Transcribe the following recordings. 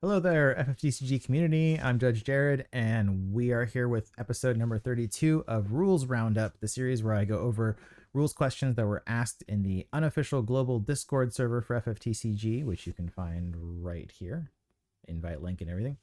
Hello there, FFTCG community. I'm Judge Jared, and we are here with episode number 32 of Rules Roundup, the series where I go over rules questions that were asked in the unofficial global Discord server for FFTCG, which you can find right here, invite link and everything.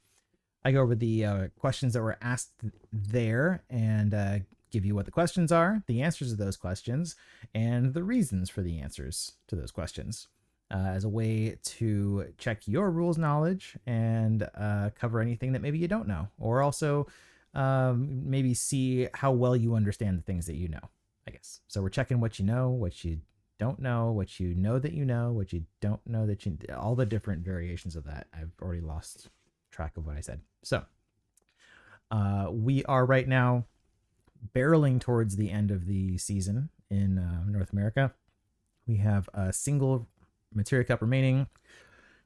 I go over the questions that were asked there and give you what the questions are, the answers to those questions, and the reasons for the answers to those questions. As a way to check your rules knowledge and cover anything that maybe you don't know, or also maybe see how well you understand the things that you know, I guess. So we're checking what you know, what you don't know, what you know that you know, what you don't know that you, all the different variations of that. I've already lost track of what I said. So we are right now barreling towards the end of the season in North America. We have a single Materia Cup remaining.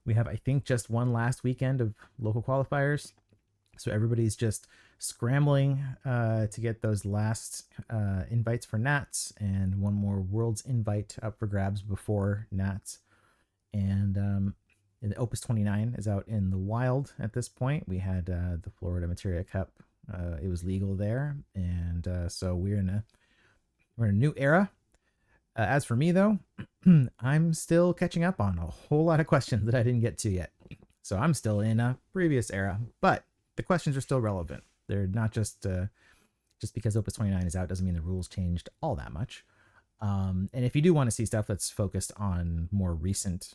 We have, I think, just one last weekend of local qualifiers. So everybody's just scrambling to get those last invites for Nats and one more Worlds invite up for grabs before Nats. And the Opus 29 is out in the wild at this point. We had the Florida Materia Cup. It was legal there. And so we're in a new era. As for me, though, I'm still catching up on a whole lot of questions that I didn't get to yet. So I'm still in a previous era, but the questions are still relevant. They're not just because Opus 29 is out doesn't mean the rules changed all that much. And if you do want to see stuff that's focused on more recent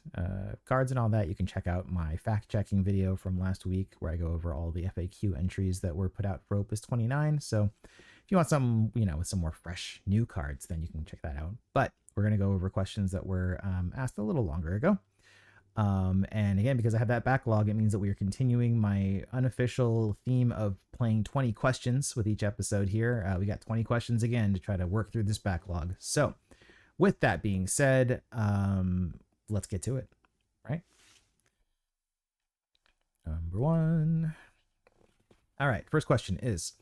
cards and all that, you can check out my fact-checking video from last week where I go over all the FAQ entries that were put out for Opus 29. So if you want something, with some more fresh new cards, then you can check that out. But we're going to go over questions that were asked a little longer ago. And again, because I have that backlog, it means that we are continuing my unofficial theme of playing 20 questions with each episode here. We got 20 questions again to try to work through this backlog. So with that being said, let's get to it, right? Number one. All right, first question is,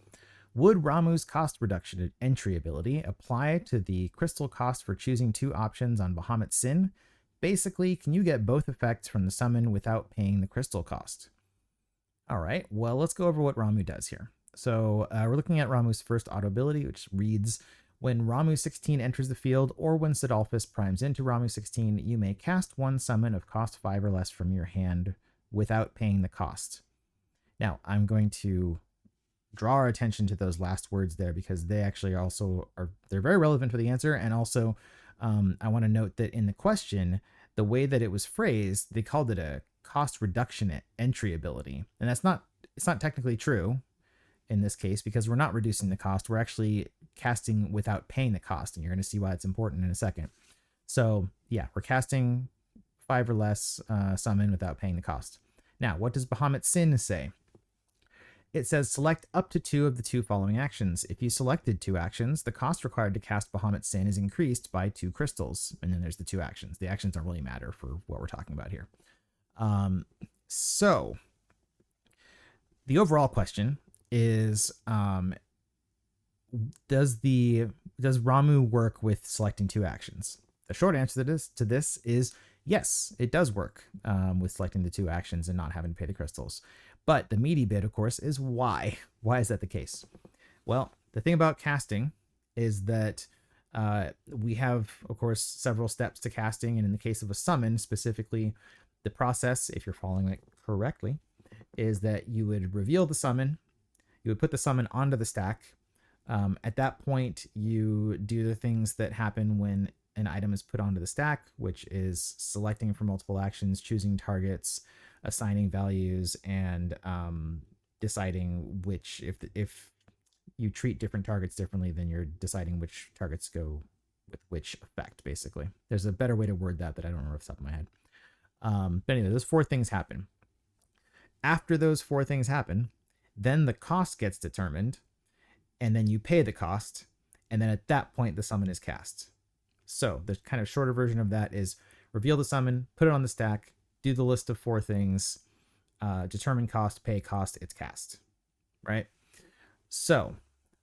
would Ramuh's cost reduction entry ability apply to the crystal cost for choosing two options on Bahamut Sin? Basically, can you get both effects from the summon without paying the crystal cost? All right, well, let's go over what Ramuh does here. So we're looking at Ramuh's first auto ability, which reads, when Ramuh 16 enters the field or when Sidolphus primes into Ramuh 16, you may cast one summon of cost 5 or less from your hand without paying the cost. Now, I'm going to draw our attention to those last words there because they actually also they're very relevant for the answer. And also I want to note that in the question, the way that it was phrased, they called it a cost reduction entry ability. And it's not technically true in this case because we're not reducing the cost. We're actually casting without paying the cost. And you're going to see why it's important in a second. So yeah, we're casting 5 or less summon without paying the cost. Now, what does Bahamut Sin say? It says select up to 2 of the 2 following actions. If you selected 2 actions, the cost required to cast Bahamut Sin is increased by 2 crystals. And then there's the 2 actions. The actions don't really matter for what we're talking about here. So the overall question is, does Ramuh work with selecting 2 actions? The short answer to this is yes, it does work with selecting the 2 actions and not having to pay the crystals. But the meaty bit, of course, is why. Why is that the case? Well, the thing about casting is that we have, of course, several steps to casting. And in the case of a summon, specifically, the process, if you're following it correctly, is that you would reveal the summon. You would put the summon onto the stack. At that point, you do the things that happen when an item is put onto the stack, which is selecting from multiple actions, choosing targets, assigning values, and deciding which, if you treat different targets differently, then you're deciding which targets go with which effect, basically. There's a better way to word that I don't remember off the top of my head. But anyway, those 4 things happen. After those 4 things happen, then the cost gets determined, and then you pay the cost, and then at that point, the summon is cast. So the kind of shorter version of that is reveal the summon, put it on the stack, do the list of 4 things, determine cost, pay cost, it's cast, right? So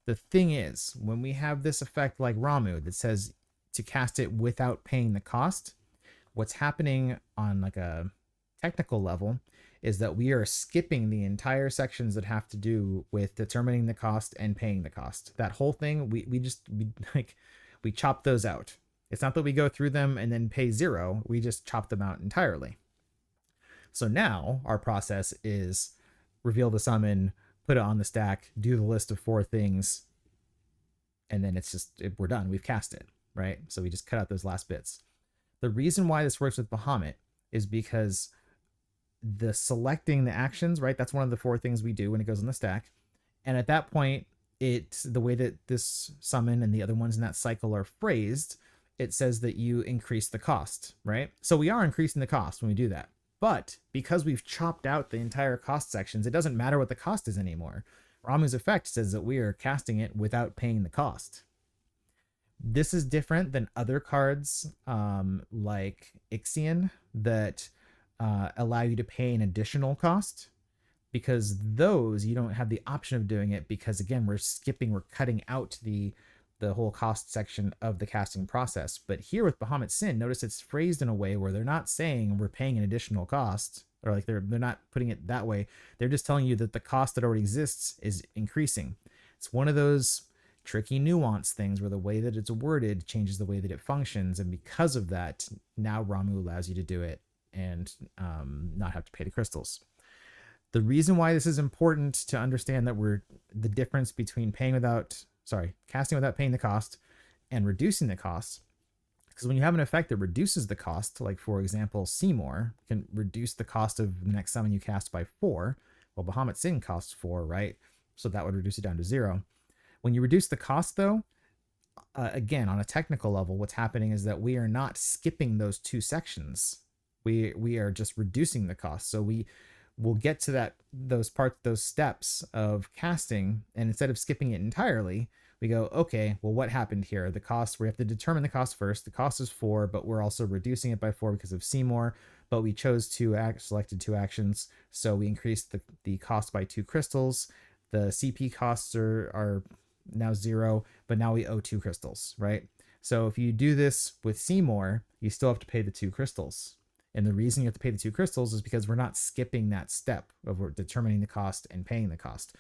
the thing is, when we have this effect like Ramuh that says to cast it without paying the cost, what's happening on like a technical level is that we are skipping the entire sections that have to do with determining the cost and paying the cost. That whole thing, we chop those out. It's not that we go through them and then pay 0. We just chop them out entirely. So now our process is reveal the summon, put it on the stack, do the list of 4 things, and then we're done. We've cast it, right? So we just cut out those last bits. The reason why this works with Bahamut is because the selecting the actions, right? That's one of the 4 things we do when it goes on the stack. And at that point, the way that this summon and the other ones in that cycle are phrased, it says that you increase the cost, right? So we are increasing the cost when we do that. But because we've chopped out the entire cost sections, it doesn't matter what the cost is anymore. Ramuh's effect says that we are casting it without paying the cost. This is different than other cards like Ixion that allow you to pay an additional cost, because those you don't have the option of doing it, because again, we're cutting out the whole cost section of the casting process. But here with Bahamut Sin, notice it's phrased in a way where they're not saying we're paying an additional cost, or like they're not putting it that way. They're just telling you that the cost that already exists is increasing. It's one of those tricky nuance things where the way that it's worded changes the way that it functions, and because of that, now Ramuh allows you to do it and not have to pay the crystals. The reason why this is important to understand that the difference between casting without paying the cost and reducing the cost, because when you have an effect that reduces the cost, like for example, Seymour can reduce the cost of the next summon you cast by 4. Well, Bahamut Sin costs 4, right? So that would reduce it down to 0. When you reduce the cost, though, again, on a technical level, what's happening is that we are not skipping those 2 sections. We are just reducing the cost. So we'll get to those steps of casting, and instead of skipping it entirely, we go, okay, well, what happened here? The cost, we have to determine the cost first. The cost is 4, but we're also reducing it by 4 because of Seymour, but we chose selected 2 actions, so we increased the cost by 2 crystals. The CP costs are now 0, but now we owe 2 crystals, right? So if you do this with Seymour, you still have to pay the 2 crystals. And the reason you have to pay the 2 crystals is because we're not skipping that step of determining the cost and paying the cost.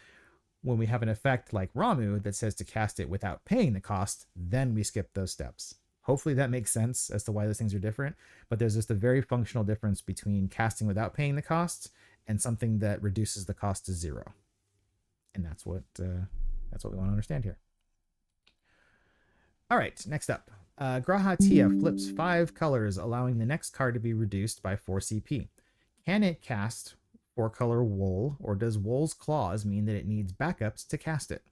When we have an effect like Ramuh that says to cast it without paying the cost, then we skip those steps. Hopefully that makes sense as to why those things are different, but there's just a very functional difference between casting without paying the cost and something that reduces the cost to 0. And that's what we want to understand here. All right, next up. Graha Tia flips 5 colors, allowing the next card to be reduced by 4 CP. Can it cast 4-color Wool, or does Wool's claws mean that it needs backups to cast it?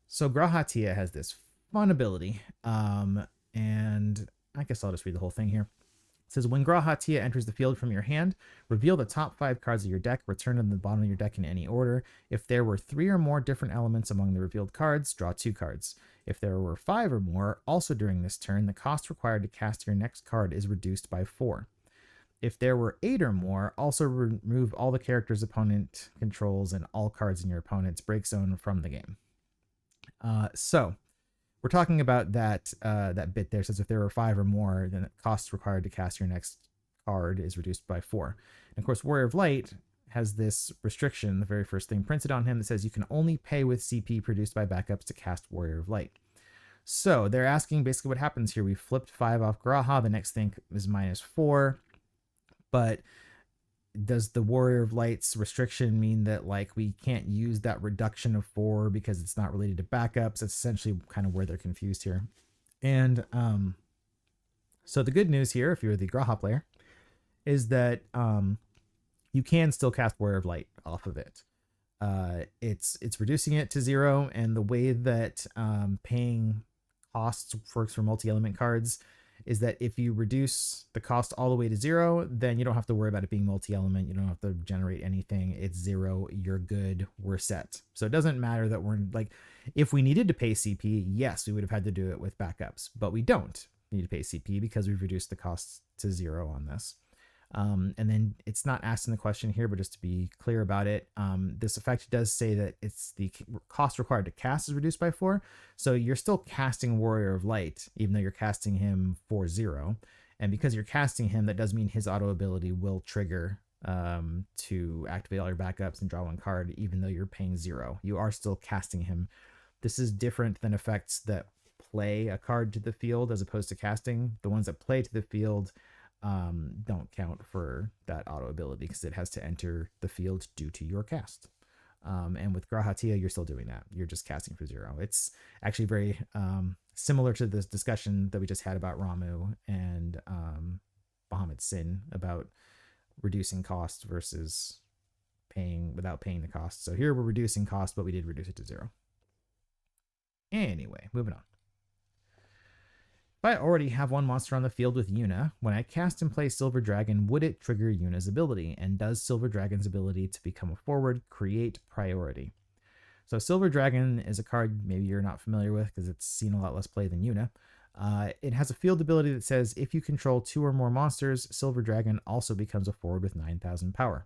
So Graha Tia has this fun ability, and I guess I'll just read the whole thing here. It says, when Graha Tia enters the field from your hand, reveal the top 5 cards of your deck, return them to the bottom of your deck in any order. If there were 3 or more different elements among the revealed cards, draw 2 cards. If there were 5 or more, also during this turn, the cost required to cast your next card is reduced by 4. If there were 8 or more, also remove all the characters opponent controls and all cards in your opponent's break zone from the game. So we're talking about that bit there. Says if there were 5 or more, then the cost required to cast your next card is reduced by 4. And of course, Warrior of Light has this restriction, the very first thing printed on him, that says you can only pay with CP produced by backups to cast Warrior of Light. So they're asking basically what happens here. We flipped 5 off Graha. The next thing is -4. But does the Warrior of Light's restriction mean that like we can't use that reduction of 4 because it's not related to backups? That's essentially kind of where they're confused here. And so the good news here, if you're the Graha player, is that you can still cast Warrior of Light off of it. It's reducing it to 0, and the way that paying costs works for multi-element cards is that if you reduce the cost all the way to 0, then you don't have to worry about it being multi-element. You don't have to generate anything. It's 0. You're good. We're set. So it doesn't matter that we're like, if we needed to pay CP, yes, we would have had to do it with backups, but we don't need to pay CP because we've reduced the costs to 0 on this. And then it's not asking the question here, but just to be clear about it, this effect does say that it's the cost required to cast is reduced by 4. So you're still casting Warrior of Light, even though you're casting him for 0. And because you're casting him, that does mean his auto ability will trigger to activate all your backups and draw one card, even though you're paying 0. You are still casting him. This is different than effects that play a card to the field as opposed to casting. The ones that play to the field don't count for that auto ability because it has to enter the field due to your cast. And with Grahatia, you're still doing that. You're just casting for 0. It's actually very similar to this discussion that we just had about Ramuh and Bahamut's Sin about reducing cost versus paying without paying the cost. So here we're reducing cost, but we did reduce it to 0. Anyway, moving on. If I already have one monster on the field with Yuna, when I cast and play Silver Dragon, would it trigger Yuna's ability? And does Silver Dragon's ability to become a forward create priority? So Silver Dragon is a card maybe you're not familiar with because it's seen a lot less play than Yuna. It has a field ability that says if you control 2 or more monsters, Silver Dragon also becomes a forward with 9,000 power.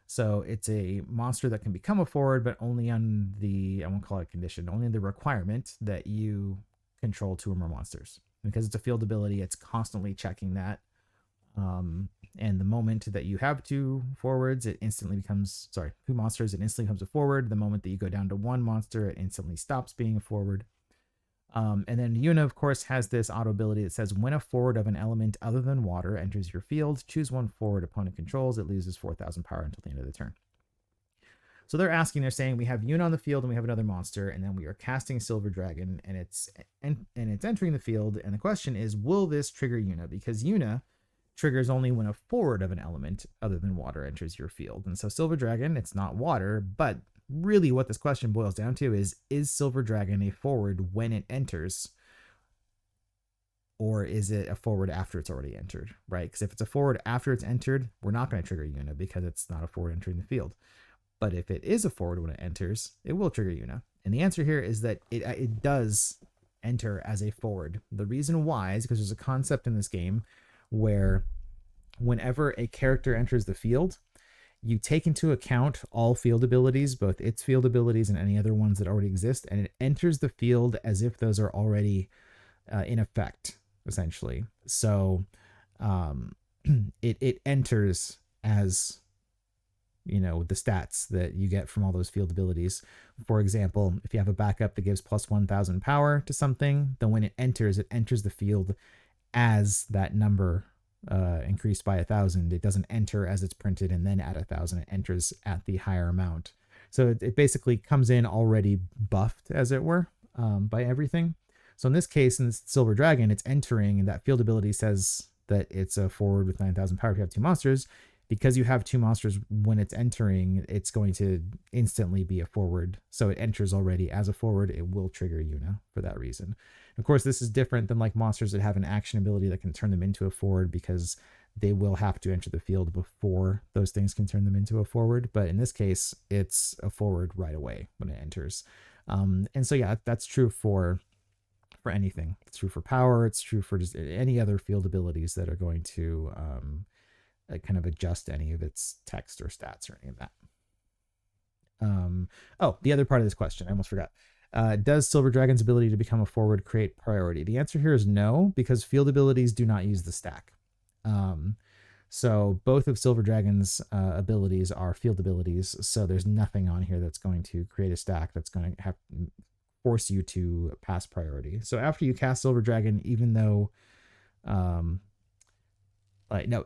So it's a monster that can become a forward, but only on the, I won't call it condition, only the requirement that you control 2 or more monsters. Because it's a field ability, it's constantly checking that. And the moment that you have 2 forwards, it instantly becomes, 2 monsters, it instantly becomes a forward. The moment that you go down to 1 monster, it instantly stops being a forward. And then Yuna, of course, has this auto ability that says when a forward of an element other than water enters your field, choose 1 forward opponent controls. It loses 4,000 power until the end of the turn. So they're saying we have Yuna on the field and we have another monster, and then we are casting Silver Dragon, and it's entering the field. And the question is, will this trigger Yuna? Because Yuna triggers only when a forward of an element other than water enters your field. And so Silver Dragon, it's not water, but really what this question boils down to is Silver Dragon a forward when it enters, or is it a forward after it's already entered, right? Because if it's a forward after it's entered, we're not going to trigger Yuna because it's not a forward entering the field. But if it is a forward when it enters, it will trigger Yuna. And the answer here is that it does enter as a forward. The reason why is because there's a concept in this game where whenever a character enters the field, you take into account all field abilities, both its field abilities and any other ones that already exist, and it enters the field as if those are already in effect, essentially. So it enters as, you know, the stats that you get from all those field abilities. For example, if you have a backup that gives plus 1,000 power to something, then when it enters the field as that number increased by 1,000. It doesn't enter as it's printed and then add 1,000. It enters at the higher amount. So it basically comes in already buffed, as it were, by everything. So in this case, in this Silver Dragon, it's entering, and that field ability says that it's a forward with 9,000 power if you have 2 monsters. Because you have 2 monsters, when it's entering, it's going to instantly be a forward. So it enters already as a forward. It will trigger Yuna for that reason. Of course, this is different than like monsters that have an action ability that can turn them into a forward, because they will have to enter the field before those things can turn them into a forward. But in this case, it's a forward right away when it enters. And so, yeah, that's true for anything. It's true for power. It's true for just any other field abilities that are going to kind of adjust any of its text or stats or any of that. The other part of this question, I almost forgot. Does Silver Dragon's ability to become a forward create priority? The answer here is no, because field abilities do not use the stack. So both of Silver Dragon's abilities are field abilities, so there's nothing on here that's going to create a stack that's going to force you to pass priority. So after you cast Silver Dragon, even though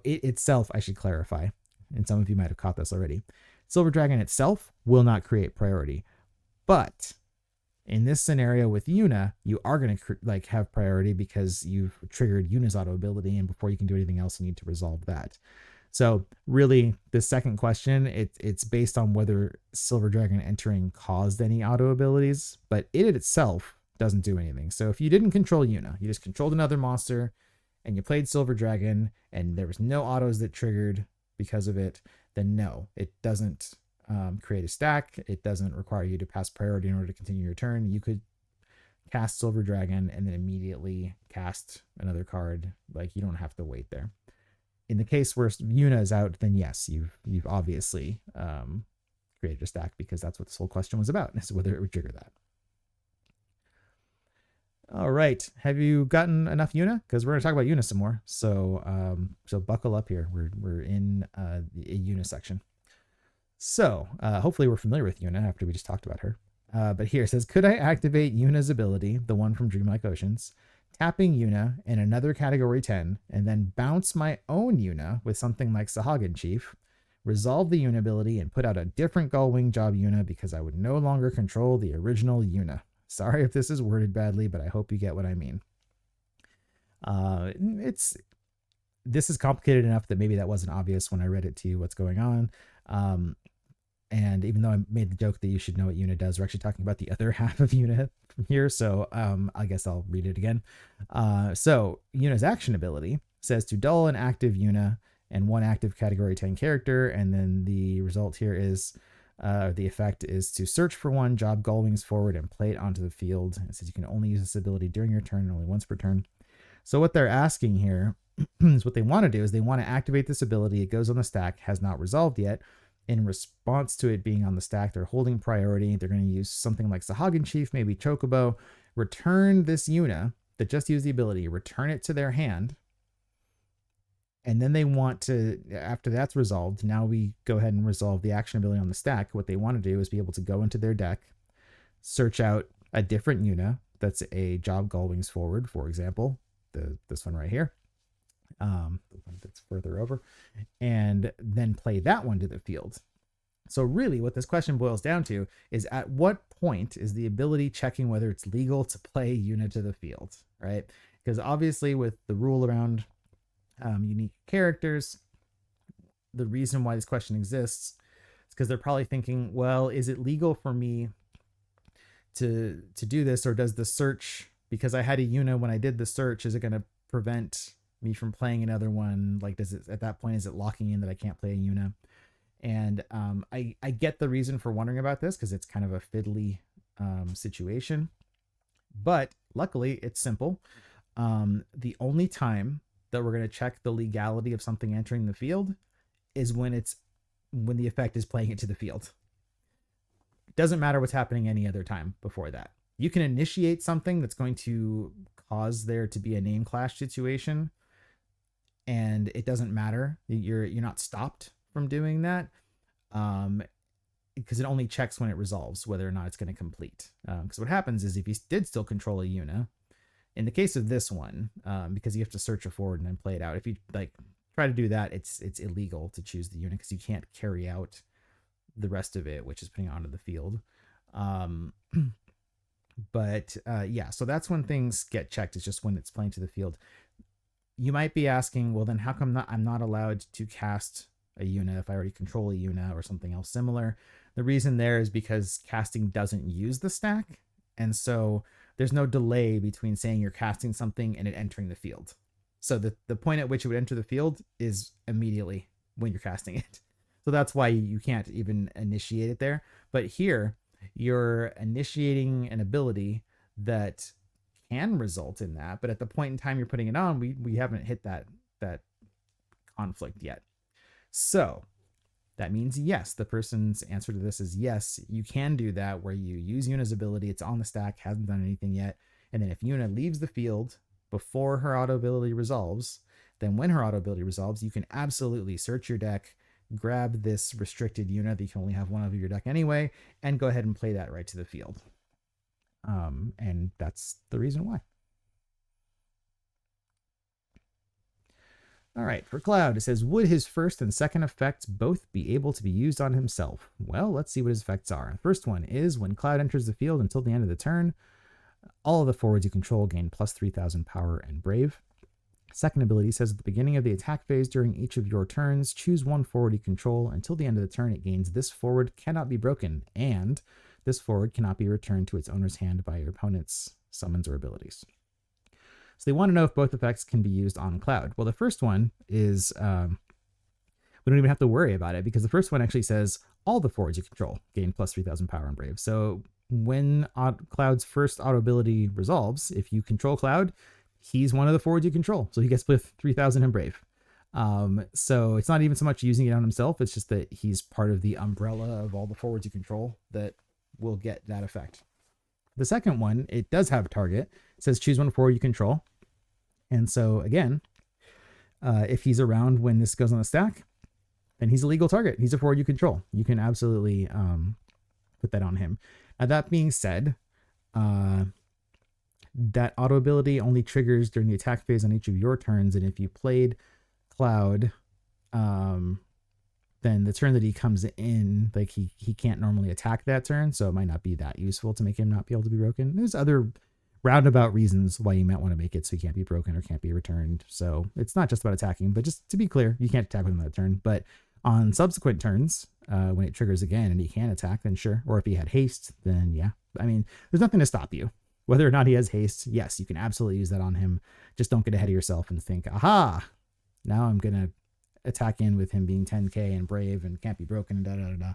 it itself, I should clarify, and some of you might have caught this already, Silver Dragon itself will not create priority. But in this scenario with Yuna, you are going to have priority because you've triggered Yuna's auto ability, and before you can do anything else, you need to resolve that. So really, the second question, it's based on whether Silver Dragon entering caused any auto abilities, but it itself doesn't do anything. So if you didn't control Yuna, you just controlled another monster, and you played Silver Dragon, and there was no autos that triggered because of it, then no, it doesn't create a stack. It doesn't require you to pass priority in order to continue your turn. You could cast Silver Dragon and then immediately cast another card. Like, you don't have to wait there. In the case where Yuna is out, then yes, you've obviously created a stack, because that's what this whole question was about, is whether it would trigger that. All right. Have you gotten enough Yuna? Because we're going to talk about Yuna some more. So so buckle up here. We're in a Yuna section. So hopefully we're familiar with Yuna after we just talked about her. But here it says, could I activate Yuna's ability, the one from Dreamlike Oceans, tapping Yuna in another category 10, and then bounce my own Yuna with something like Sahagin Chief, resolve the Yuna ability, and put out a different Gullwing Job Yuna because I would no longer control the original Yuna. Sorry if this is worded badly, but I hope you get what I mean. This is complicated enough that maybe that wasn't obvious when I read it to you what's going on. And even though I made the joke that you should know what Yuna does, we're actually talking about the other half of Yuna from here. So I guess I'll read it again. So Yuna's action ability says to dull an active Yuna and one active category 10 character. And then the result here is the effect is to search for one, job Gullwings forward, and play it onto the field. It says you can only use this ability during your turn and only once per turn. So what they're asking here is what they want to do is they want to activate this ability. It goes on the stack, has not resolved yet. In response to it being on the stack, they're holding priority. They're going to use something like Sahagin Chief, maybe Chocobo, return this Yuna that just used the ability, return it to their hand. And then they want to, after that's resolved, now we go ahead and resolve the action ability on the stack. What they want to do is be able to go into their deck, search out a different Yuna that's a job Gullwings forward, for example, this one right here, the one that's further over, and then play that one to the field. So really what this question boils down to is at what point is the ability checking whether it's legal to play Yuna to the field, right? Because obviously with the rule around unique characters, the reason why this question exists is because they're probably thinking, well, is it legal for me to do this, or does the search, because I had a Yuna when I did the search, is it going to prevent me from playing another one? Like, does it, at that point, is it locking in that I can't play a Yuna? And I get the reason for wondering about this because it's kind of a fiddly situation, but luckily it's simple. The only time that we're going to check the legality of something entering the field is when the effect is playing it to the field. It doesn't matter what's happening any other time before that. You can initiate something that's going to cause there to be a name clash situation, and it doesn't matter. You're not stopped from doing that, because it only checks when it resolves whether or not it's going to complete. Because what happens is if you did still control a Yuna, in the case of this one, because you have to search a forward and then play it out. If you like try to do that, it's illegal to choose the Yuna because you can't carry out the rest of it, which is putting it onto the field. But yeah, so that's when things get checked. It's just when it's playing to the field. You might be asking, well, then how come I'm not allowed to cast a Yuna if I already control a Yuna or something else similar? The reason there is because casting doesn't use the stack. And so there's no delay between saying you're casting something and it entering the field. So the point at which it would enter the field is immediately when you're casting it. So that's why you can't even initiate it there. But here, you're initiating an ability that can result in that. But at the point in time you're putting it on, we haven't hit that conflict yet. So that means yes, the person's answer to this is yes, you can do that where you use Yuna's ability, it's on the stack, hasn't done anything yet. And then if Yuna leaves the field before her auto ability resolves, then when her auto ability resolves, you can absolutely search your deck, grab this restricted Yuna that you can only have one of your deck anyway, and go ahead and play that right to the field. And that's the reason why. All right, for Cloud, it says, would his first and second effects both be able to be used on himself? Well, let's see what his effects are. The first one is when Cloud enters the field until the end of the turn, all of the forwards you control gain plus 3,000 power and brave. Second ability says at the beginning of the attack phase during each of your turns, choose one forward you control. Until the end of the turn, it gains this forward cannot be broken, and this forward cannot be returned to its owner's hand by your opponent's summons or abilities. So they want to know if both effects can be used on Cloud. Well, the first one is, we don't even have to worry about it because the first one actually says all the forwards you control gain plus 3,000 power and brave. So when Cloud's first auto ability resolves, if you control Cloud, he's one of the forwards you control. So he gets with 3,000 and brave. So it's not even so much using it on himself. It's just that he's part of the umbrella of all the forwards you control that will get that effect. The second one, it does have target. It says choose one for you control. And so again, if he's around when this goes on the stack, then he's a legal target. He's a forward you control. You can absolutely put that on him. Now, that being said, that auto ability only triggers during the attack phase on each of your turns. And if you played Cloud, then the turn that he comes in, like he can't normally attack that turn. So it might not be that useful to make him not be able to be broken. There's other roundabout reasons why you might want to make it so he can't be broken or can't be returned. So it's not just about attacking, but just to be clear, you can't attack with him that turn. But on subsequent turns, when it triggers again and he can attack, then sure. Or if he had haste, then yeah. I mean, there's nothing to stop you. Whether or not he has haste, yes, you can absolutely use that on him. Just don't get ahead of yourself and think, aha, now I'm going to attack in with him being 10k and brave and can't be broken and da-da-da-da.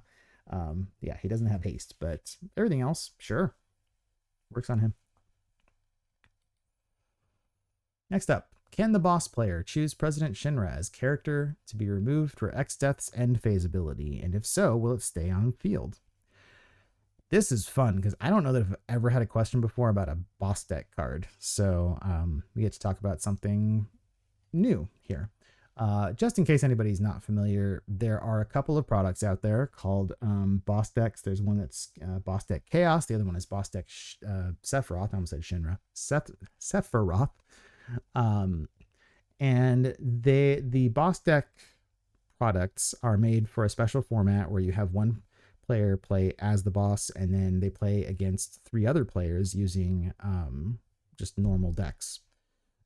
Yeah, he doesn't have haste, but everything else, sure, works on him. Next up, can the boss player choose President Shinra as character to be removed for Exdeath's end phase ability? And if so, will it stay on field? This is fun because I don't know that I've ever had a question before about a boss deck card. So we get to talk about something new here. Just in case anybody's not familiar, there are a couple of products out there called boss decks. There's one that's boss deck Chaos. The other one is boss deck Sephiroth. I almost said Shinra. Sephiroth. And the boss deck products are made for a special format where you have one player play as the boss and then they play against 3 other players using just normal decks.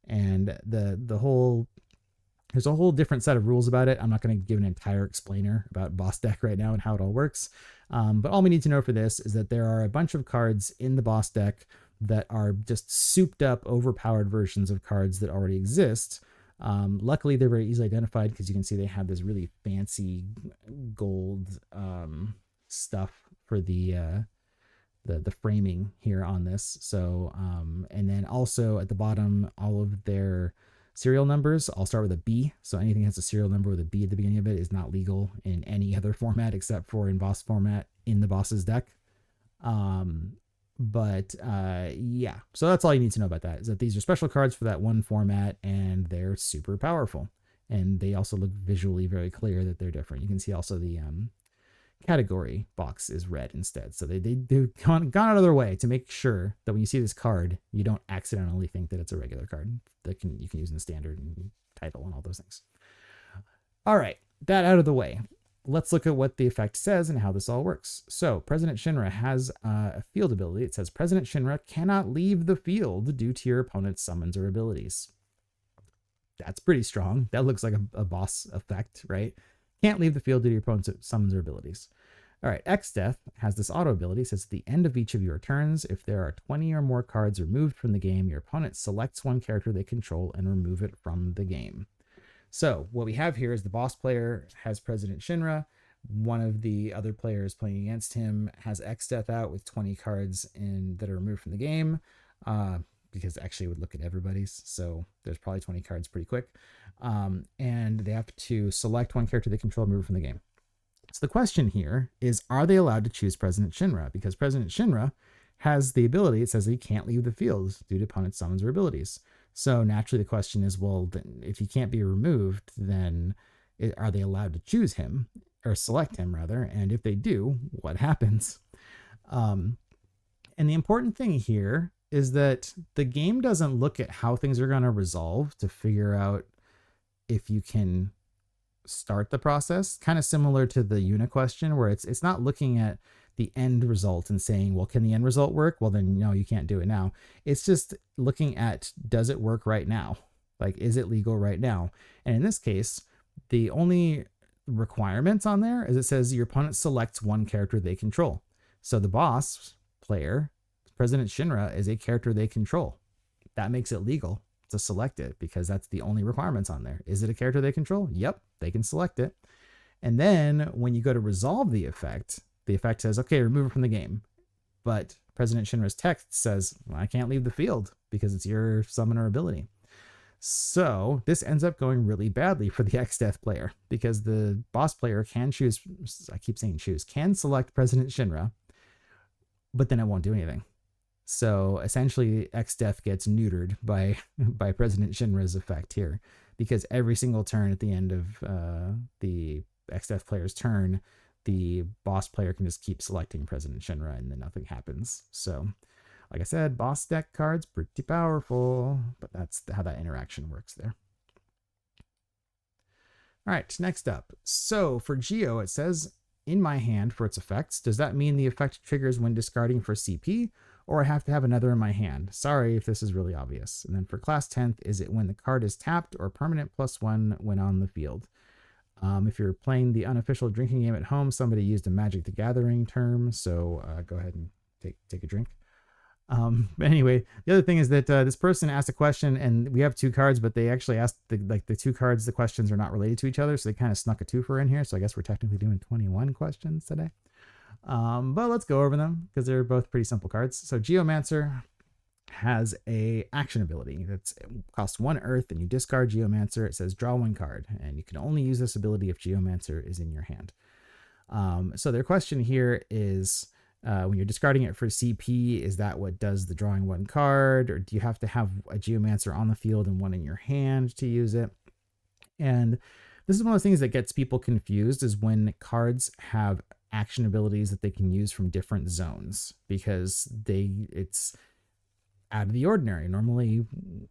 And there's a whole different set of rules about it. I'm not going to give an entire explainer about boss deck right now and how it all works. But all we need to know for this is that there are a bunch of cards in the boss deck that are just souped up, overpowered versions of cards that already exist. Luckily, they're very easily identified because you can see they have this really fancy gold stuff for the framing here on this. So, and then also at the bottom, all of their serial numbers all start with a B. So anything that has a serial number with a B at the beginning of it is not legal in any other format except for in boss format in the boss's deck. Yeah, so that's all you need to know about that, is that these are special cards for that one format and they're super powerful. And they also look visually very clear that they're different. You can see also the category box is red instead. So they've gone out of their way to make sure that when you see this card, you don't accidentally think that it's a regular card that you can use in the standard and title and all those things. All right, that out of the way. Let's look at what the effect says and how this all works. So President Shinra has a field ability. It says President Shinra cannot leave the field due to your opponent's summons or abilities. That's pretty strong. That looks like a boss effect, right? Can't leave the field due to your opponent's summons or abilities. All right, Exdeath has this auto ability. It says at the end of each of your turns, if there are 20 or more cards removed from the game, your opponent selects one character they control and remove it from the game. So what we have here is the boss player has President Shinra. One of the other players playing against him has Exdeath out with 20 cards that are removed from the game, because actually it would look at everybody's. So there's probably 20 cards pretty quick. And they have to select one character they control and remove from the game. So the question here is, are they allowed to choose President Shinra? Because President Shinra has the ability, it says that he can't leave the field due to opponent's summons or abilities. So naturally the question is, well, then if he can't be removed, then are they allowed to choose him or select him rather? And if they do, what happens? And the important thing here is that the game doesn't look at how things are going to resolve to figure out if you can start the process. Kind of similar to the Yuna question, where it's not looking at the end result and saying, well, can the end result work? Well, then no, you can't do it now. It's just looking at, does it work right now? Like, is it legal right now? And in this case, the only requirements on there is it says your opponent selects one character they control. So the boss player, President Shinra, is a character they control. That makes it legal to select it because that's the only requirements on there. Is it a character they control? Yep, they can select it. And then when you go to resolve the effect says, okay, remove it from the game. But President Shinra's text says, well, I can't leave the field because it's your summoner ability. So this ends up going really badly for the Exdeath player because the boss player can choose, I keep saying choose, can select President Shinra, but then it won't do anything. So essentially, Exdeath gets neutered by by President Shinra's effect here, because every single turn at the end of the Exdeath player's turn, the boss player can just keep selecting President Shinra and then nothing happens. So, like I said, boss deck cards pretty powerful, but that's how that interaction works there. All right, next up. So for Geo, it says, in my hand for its effects. Does that mean the effect triggers when discarding for CP, or I have to have another in my hand? Sorry if this is really obvious. And then for class 10th, is it when the card is tapped or permanent +1 when on the field? If you're playing the unofficial drinking game at home, somebody used a Magic the Gathering term, so go ahead and take a drink. But anyway, the other thing is that this person asked a question, and we have 2 cards, but they actually asked the 2 cards, the questions are not related to each other, so they kind of snuck a twofer in here. So I guess we're technically doing 21 questions today. But let's go over them because they're both pretty simple cards. So Geomancer has a action ability that costs 1 earth, and you discard Geomancer. It says draw 1 card, and you can only use this ability if Geomancer is in your hand. So their question here is, when you're discarding it for CP, is that what does the drawing 1 card, or do you have to have a Geomancer on the field and 1 in your hand to use it? And this is one of those things that gets people confused, is when cards have action abilities that they can use from different zones, because it's out of the ordinary. Normally,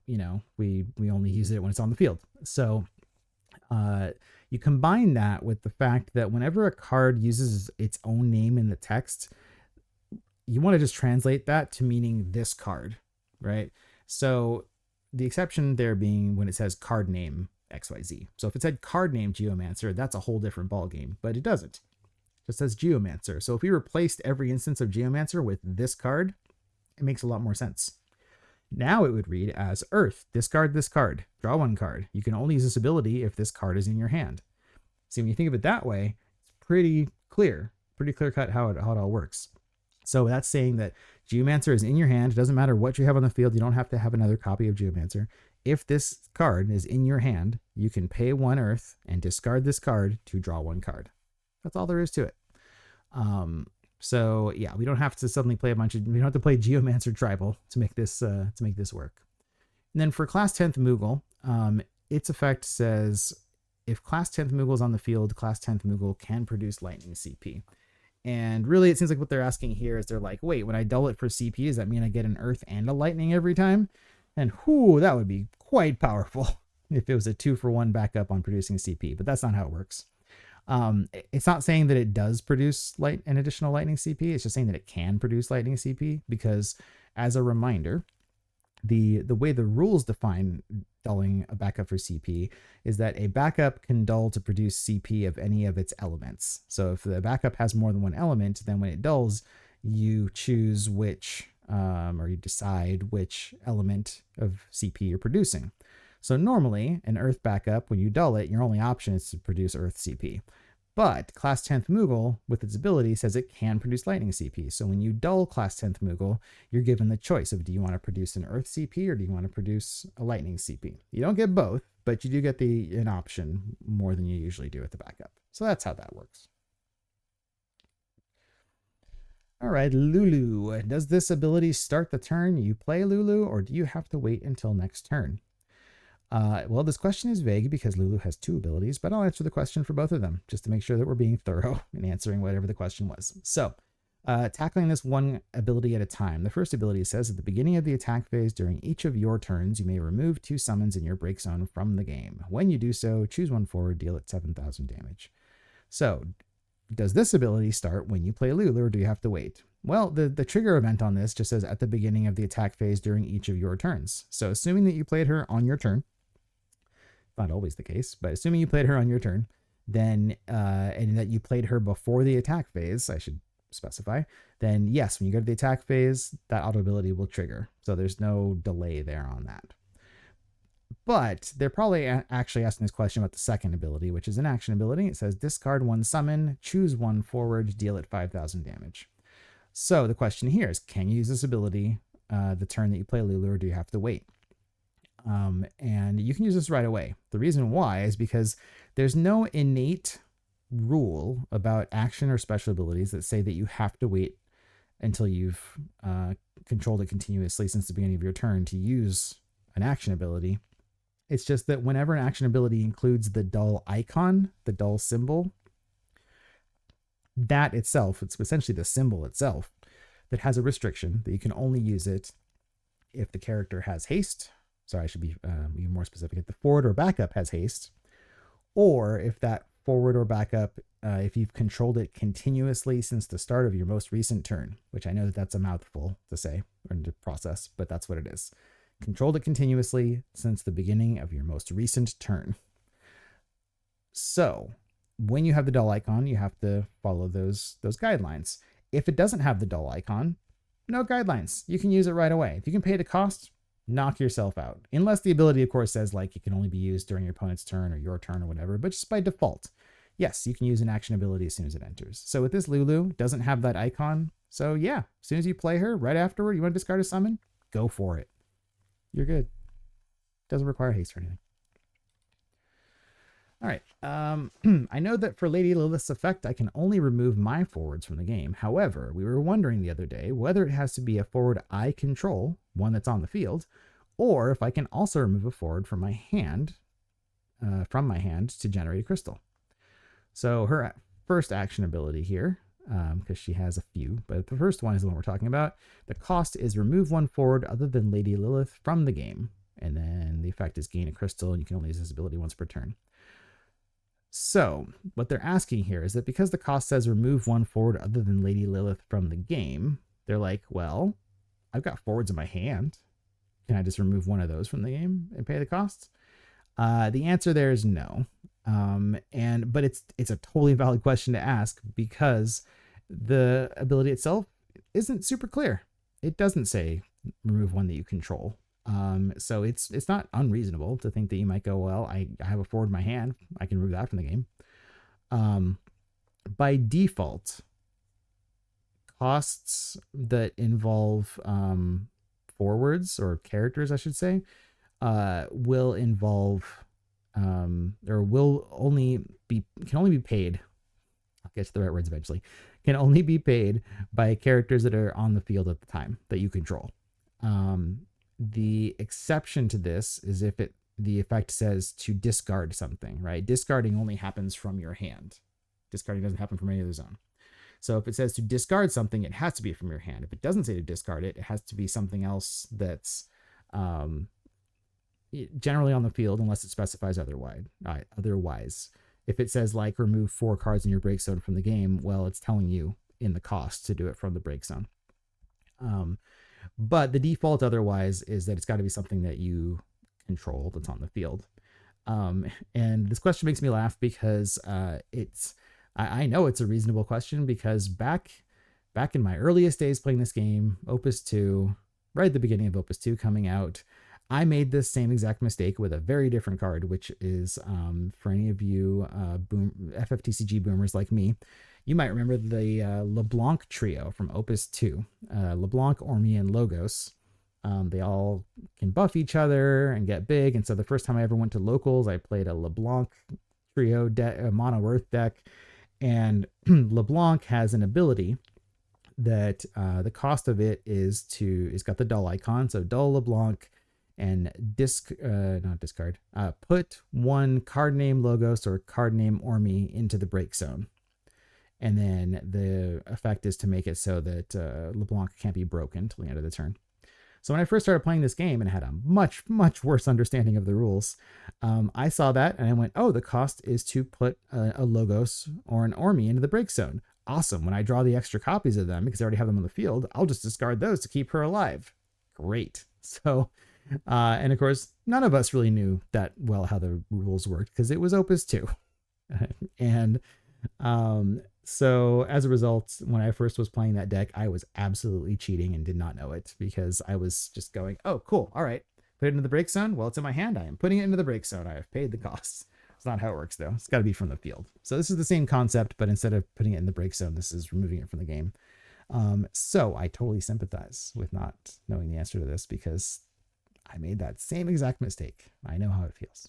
you know, we only use it when it's on the field. So you combine that with the fact that whenever a card uses its own name in the text, you want to just translate that to meaning this card, right? So the exception there being when it says card name XYZ. So if it said card name Geomancer, that's a whole different ballgame, but it doesn't. It just says Geomancer. So if we replaced every instance of Geomancer with this card, it makes a lot more sense. Now it would read as Earth, discard this card, draw 1 card. You can only use this ability if this card is in your hand. See, when you think of it that way, it's pretty clear cut how it all works. So that's saying that Geomancer is in your hand. It doesn't matter what you have on the field. You don't have to have another copy of Geomancer. If this card is in your hand, you can pay 1 earth and discard this card to draw 1 card. That's all there is to it. So yeah, we don't have to suddenly play we don't have to play Geomancer Tribal to make this work. And then for class 10th Moogle, its effect says, if class 10th Moogle is on the field, class 10th Moogle can produce lightning CP. And really, it seems like what they're asking here is they're like, wait, when I double it for CP, does that mean I get an earth and a lightning every time? And whoo, that would be quite powerful if it was a 2-for-1 backup on producing CP, but that's not how it works. It's not saying that it does produce an additional lightning CP. It's just saying that it can produce lightning CP, because as a reminder, the way the rules define dulling a backup for CP is that a backup can dull to produce CP of any of its elements. So if the backup has more than 1 element, then when it dulls, you choose which, or you decide which element of CP you're producing. So normally, an Earth backup, when you dull it, your only option is to produce Earth CP. But Class 10th Moogle, with its ability, says it can produce Lightning CP. So when you dull Class 10th Moogle, you're given the choice of, do you want to produce an Earth CP or do you want to produce a Lightning CP? You don't get both, but you do get an option more than you usually do at the backup. So that's how that works. All right, Lulu. Does this ability start the turn you play Lulu, or do you have to wait until next turn? Well, this question is vague because Lulu has 2 abilities, but I'll answer the question for both of them just to make sure that we're being thorough in answering whatever the question was. So, tackling this one ability at a time. The first ability says, at the beginning of the attack phase during each of your turns, you may remove 2 summons in your break zone from the game. When you do so, choose 1 forward, deal it 7,000 damage. So, does this ability start when you play Lulu, or do you have to wait? Well, the trigger event on this just says at the beginning of the attack phase during each of your turns. So assuming that you played her on your turn, not always the case, but assuming you played her on your turn, then and that you played her before the attack phase, I should specify, then yes, when you go to the attack phase, that auto ability will trigger. So there's no delay there on that. But they're probably actually asking this question about the second ability, which is an action ability. It says discard 1 summon, choose 1 forward, deal it 5,000 damage. So the question here is, can you use this ability the turn that you play Lulu, or do you have to wait? And you can use this right away. The reason why is because there's no innate rule about action or special abilities that say that you have to wait until you've controlled it continuously since the beginning of your turn to use an action ability. It's just that whenever an action ability includes the dull icon, the dull symbol, that itself, it's essentially the symbol itself that has a restriction that you can only use it if the character has haste. Sorry, I should be even more specific. If the forward or backup has haste, or if that forward or backup, if you've controlled it continuously since the start of your most recent turn, which I know that that's a mouthful to say or to process, but that's what it is. Controlled it continuously since the beginning of your most recent turn. So when you have the dull icon, you have to follow those guidelines. If it doesn't have the dull icon, no guidelines. You can use it right away. If you can pay the cost, knock yourself out. Unless the ability, of course, says like it can only be used during your opponent's turn or your turn or whatever, but just by default, yes, you can use an action ability as soon as it enters. So with this Lulu, doesn't have that icon. So yeah, as soon as you play her, right afterward, you want to discard a summon, go for it. You're good. Doesn't require haste or anything. All right. I know that for Lady Lilith's effect, I can only remove my forwards from the game. However, we were wondering the other day whether it has to be a forward I control, one that's on the field, or if I can also remove a forward from my hand, to generate a crystal. So her first action ability here, because she has a few, but the first one is the one we're talking about. The cost is remove one forward other than Lady Lilith from the game, and then the effect is gain a crystal, and you can only use this ability once per turn. So what they're asking here is that because the cost says remove one forward other than Lady Lilith from the game, they're like, well, I've got forwards in my hand. Can I just remove one of those from the game and pay the costs? The answer there is no. But it's a totally valid question to ask because the ability itself isn't super clear. It doesn't say remove one that you control. So it's not unreasonable to think that you might go, well, I have a forward in my hand. I can remove that from the game. By default, costs that involve forwards or characters, I should say, will involve or will only be can only be paid. I'll get to the right words eventually. Can only be paid by characters that are on the field at the time that you control. The exception to this is if the effect says to discard something, right? Discarding only happens from your hand. Discarding doesn't happen from any other zone. So if it says to discard something, it has to be from your hand. If it doesn't say to discard it, it has to be something else that's generally on the field unless it specifies otherwise. If it says like remove 4 cards in your break zone from the game, well, it's telling you in the cost to do it from the break zone. But the default otherwise is that it's got to be something that you control that's on the field. And this question makes me laugh because I know it's a reasonable question because back in my earliest days playing this game, Opus 2, right at the beginning of Opus 2 coming out, I made this same exact mistake with a very different card, which is for any of you FFTCG boomers like me, you might remember the LeBlanc trio from Opus 2. LeBlanc, Ormi, and Logos. They all can buff each other and get big. And so the first time I ever went to locals, I played a LeBlanc trio mono Earth deck. And LeBlanc has an ability that the cost of it is it's got the dull icon. So dull LeBlanc and put one card name Logos or card name Ormi into the break zone. And then the effect is to make it so that LeBlanc can't be broken till the end of the turn. So when I first started playing this game and had a much, much worse understanding of the rules, I saw that and I went, oh, the cost is to put a Logos or an Ormi into the break zone. Awesome. When I draw the extra copies of them, because I already have them on the field, I'll just discard those to keep her alive. Great. So, and of course, none of us really knew that well how the rules worked because it was Opus 2. And so as a result, when I first was playing that deck, I was absolutely cheating and did not know it because I was just going, oh, cool. All right. Put it into the break zone. Well, it's in my hand. I am putting it into the break zone. I have paid the costs. It's not how it works, though. It's got to be from the field. So this is the same concept, but instead of putting it in the break zone, this is removing it from the game. So I totally sympathize with not knowing the answer to this because I made that same exact mistake. I know how it feels.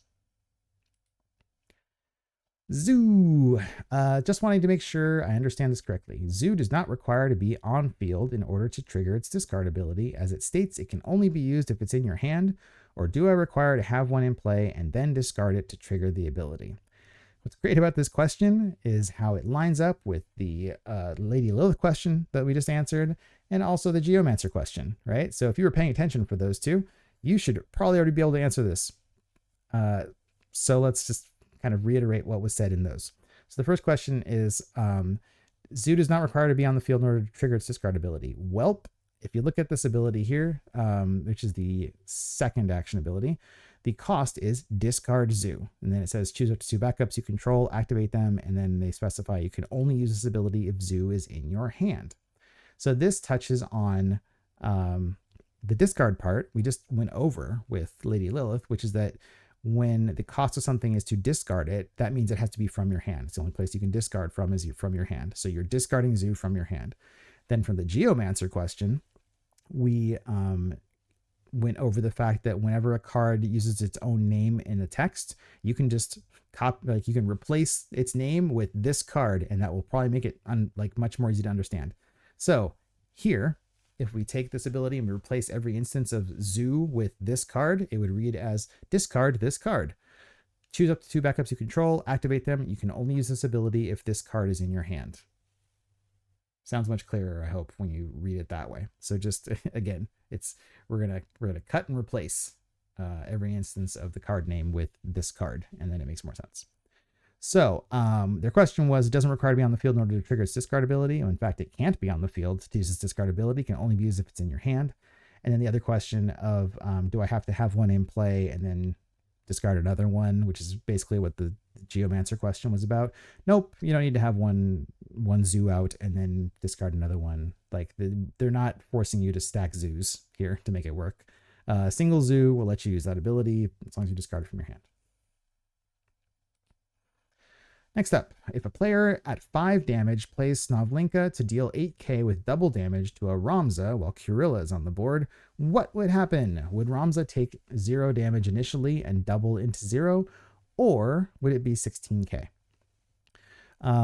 Zoo. Just wanting to make sure I understand this correctly. Zoo does not require to be on field in order to trigger its discard ability, as it states it can only be used if it's in your hand, or do I require to have one in play and then discard it to trigger the ability? What's great about this question is how it lines up with the Lady Lilith question that we just answered, and also the Geomancer question, right? So if you were paying attention for those two, you should probably already be able to answer this. So let's just kind of reiterate what was said in those. So the first question is, Zoo does not require to be on the field in order to trigger its discard ability. Welp, if you look at this ability here, which is the second action ability, the cost is discard Zoo. And then it says choose up to 2 backups you control, activate them, and then they specify you can only use this ability if Zoo is in your hand. So this touches on the discard part we just went over with Lady Lilith, which is that when the cost of something is to discard it, that means it has to be from your hand. It's the only place you can discard from is from your hand. So you're discarding Zoo from your hand. Then from the Geomancer question, we went over the fact that whenever a card uses its own name in the text, you can just you can replace its name with this card, and that will probably make it much more easy to understand. So here, if we take this ability and we replace every instance of Zoo with this card, it would read as discard this card. Choose up to 2 backups you control, activate them. You can only use this ability if this card is in your hand. Sounds much clearer, I hope, when you read it that way. So just again, we're gonna cut and replace every instance of the card name with this card, and then it makes more sense. So their question was, it doesn't require to be on the field in order to trigger its discard ability. In fact, it can't be on the field to use its discard ability. It can only be used if it's in your hand. And then the other question of, do I have to have one in play and then discard another one, which is basically what the Geomancer question was about. Nope, you don't need to have one Zoo out and then discard another one. Like they're not forcing you to stack Zoos here to make it work. Single Zoo will let you use that ability as long as you discard it from your hand. Next up, if a player at 5 damage plays Snovlinka to deal 8k with double damage to a Ramza while Curilla is on the board, what would happen? Would Ramza take 0 damage initially and double into 0, or would it be 16k?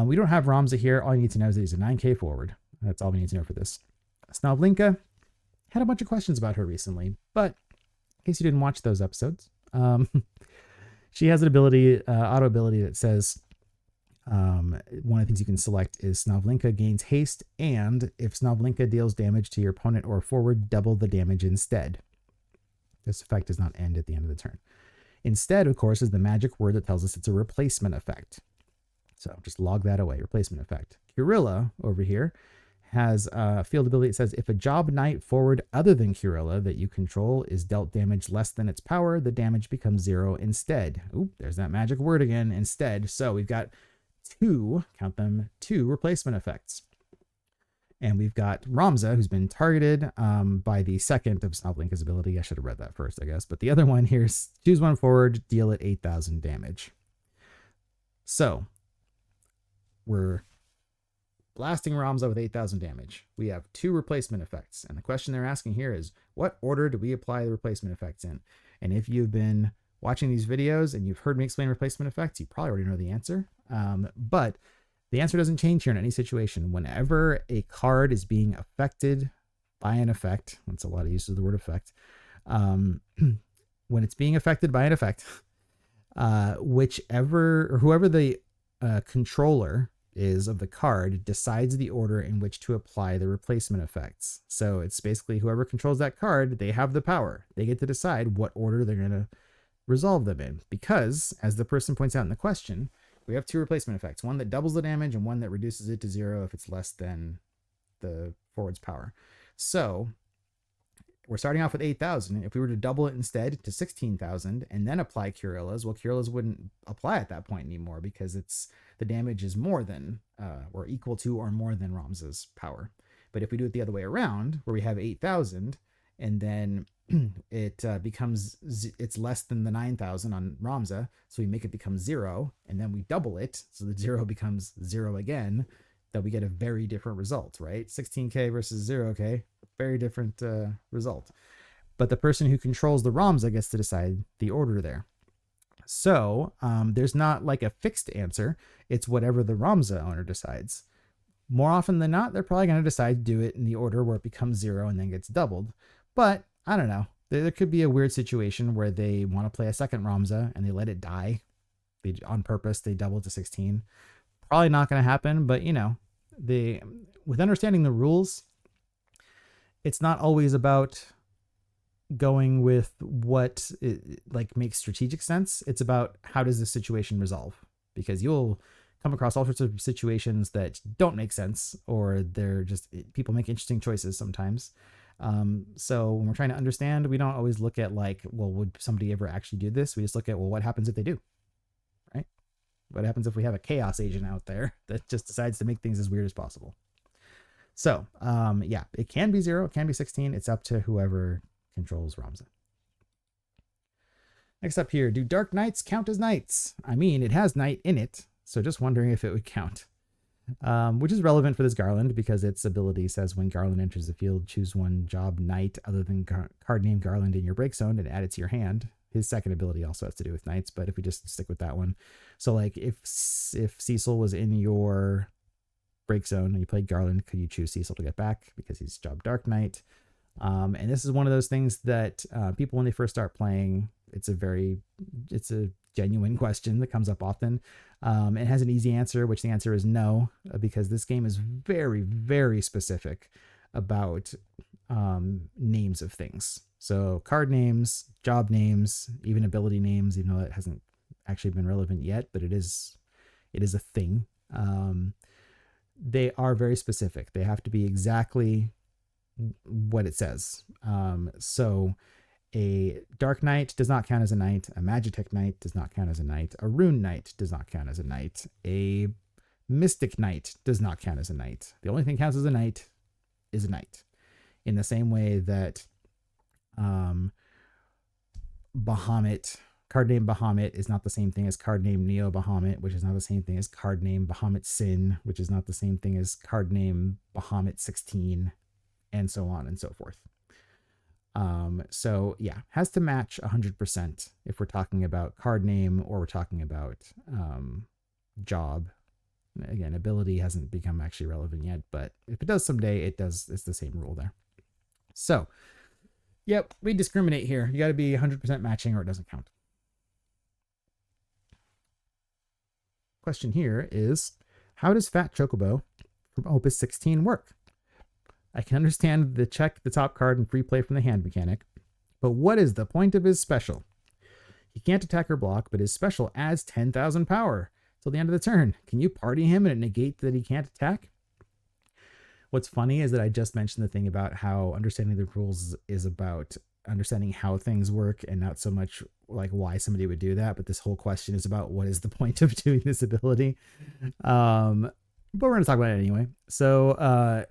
We don't have Ramza here. All you need to know is that he's a 9k forward. That's all we need to know for this. Snovlinka had a bunch of questions about her recently, but in case you didn't watch those episodes, she has an ability, auto ability that says, one of the things you can select is Snovlinka gains haste, and if Snovlinka deals damage to your opponent or forward, double the damage instead. This effect does not end at the end of the turn. Instead, of course, is the magic word that tells us it's a replacement effect. So just log that away, replacement effect. Curilla over here has a field ability that says if a job knight forward other than Curilla that you control is dealt damage less than its power, the damage becomes 0 instead. Oop, there's that magic word again, instead. So we've got count them, two replacement effects. And we've got Ramza, who's been targeted by the second of Snovlinka's ability. I should have read that first, I guess. But the other one here is choose one forward, deal it 8,000 damage. So we're blasting Ramza with 8,000 damage. We have 2 replacement effects. And the question they're asking here is, what order do we apply the replacement effects in? And if you've been watching these videos and you've heard me explain replacement effects, you probably already know the answer. But the answer doesn't change here in any situation. Whenever a card is being affected by an effect, that's a lot of use of the word effect. When it's being affected by an effect, whoever the controller is of the card decides the order in which to apply the replacement effects. So it's basically whoever controls that card, they have the power. They get to decide what order they're going to resolve them in, because as the person points out in the question, we have 2 replacement effects, one that doubles the damage and one that reduces it to 0 if it's less than the forward's power. So we're starting off with 8,000. If we were to double it instead to 16,000 and then apply Curilla's, well, Curilla's wouldn't apply at that point anymore because the damage is more than or equal to or more than Ramza's power. But if we do it the other way around, where we have 8,000 and then it's less than the 9,000 on Ramza, so we make it become 0, and then we double it, so the 0 becomes 0 again, that we get a very different result, right? 16k versus 0k, very different result. But the person who controls the Ramza gets to decide the order there. So there's not like a fixed answer. It's whatever the Ramza owner decides. More often than not, they're probably going to decide to do it in the order where it becomes 0 and then gets doubled. But I don't know. There could be a weird situation where they want to play a second Ramza and they let it die. On purpose, they double to 16. Probably not going to happen, but with understanding the rules, it's not always about going with what makes strategic sense. It's about how does the situation resolve, because you'll come across all sorts of situations that don't make sense, or they're just people make interesting choices sometimes. So when we're trying to understand, we don't always look at would somebody ever actually do this? We just look at, what happens if they do, right? What happens if we have a chaos agent out there that just decides to make things as weird as possible? So it can be 0, it can be 16. It's up to whoever controls Ramza. Next up here, do Dark Knights count as knights? I mean, it has knight in it, so just wondering if it would count. Which is relevant for this Garland, because its ability says when Garland enters the field, choose one job knight other than card name Garland in your break zone and add it to your hand. His second ability also has to do with knights, but if we just stick with that one. So if Cecil was in your break zone and you played Garland, could you choose Cecil to get back because he's job Dark Knight? And this is one of those things that people, when they first start playing, it's a genuine question that comes up often. It has an easy answer, which the answer is no, because this game is very, very specific about names of things. So card names, job names, even ability names, even though it hasn't actually been relevant yet, but it is a thing. They are very specific. They have to be exactly what it says. So a Dark Knight does not count as a knight. A Magitek Knight does not count as a knight. A Rune Knight does not count as a knight. A Mystic Knight does not count as a knight. The only thing counts as a knight is a knight. In the same way that Bahamut, card name Bahamut, is not the same thing as card name Neo Bahamut, which is not the same thing as card name Bahamut Sin, which is not the same thing as card name Bahamut 16, and so on and so forth. So yeah, has to match 100% if we're talking about card name or we're talking about job. Again, ability hasn't become actually relevant yet, but if it does someday, it does. It's the same rule there. So, yep, we discriminate here. You got to be 100% matching or it doesn't count. Question here is, how does Fat Chocobo from Opus 16 work? I can understand the check the top card and free play from the hand mechanic, but what is the point of his special? He can't attack or block, but his special adds 10,000 power till the end of the turn. Can you party him and negate that he can't attack? What's funny is that I just mentioned the thing about how understanding the rules is about understanding how things work and not so much like why somebody would do that. But this whole question is about what is the point of doing this ability. But we're going to talk about it anyway. So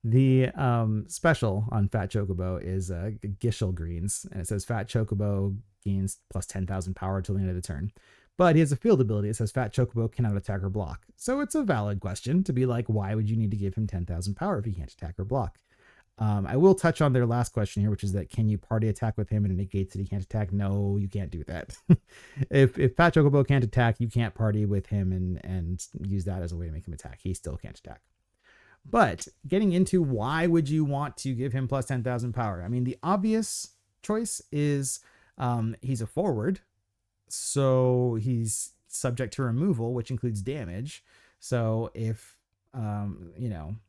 the special on Fat Chocobo is Gishel Greens, and it says Fat Chocobo gains plus 10,000 power till the end of the turn. But he has a field ability. It says Fat Chocobo cannot attack or block. So it's a valid question to be like, why would you need to give him 10,000 power if he can't attack or block? I will touch on their last question here, which is that can you party attack with him and it negates that he can't attack? No, you can't do that. if Fat Chocobo can't attack, you can't party with him and use that as a way to make him attack. He still can't attack. But getting into why would you want to give him plus 10,000 power? I mean, the obvious choice is he's a forward. So he's subject to removal, which includes damage. So if,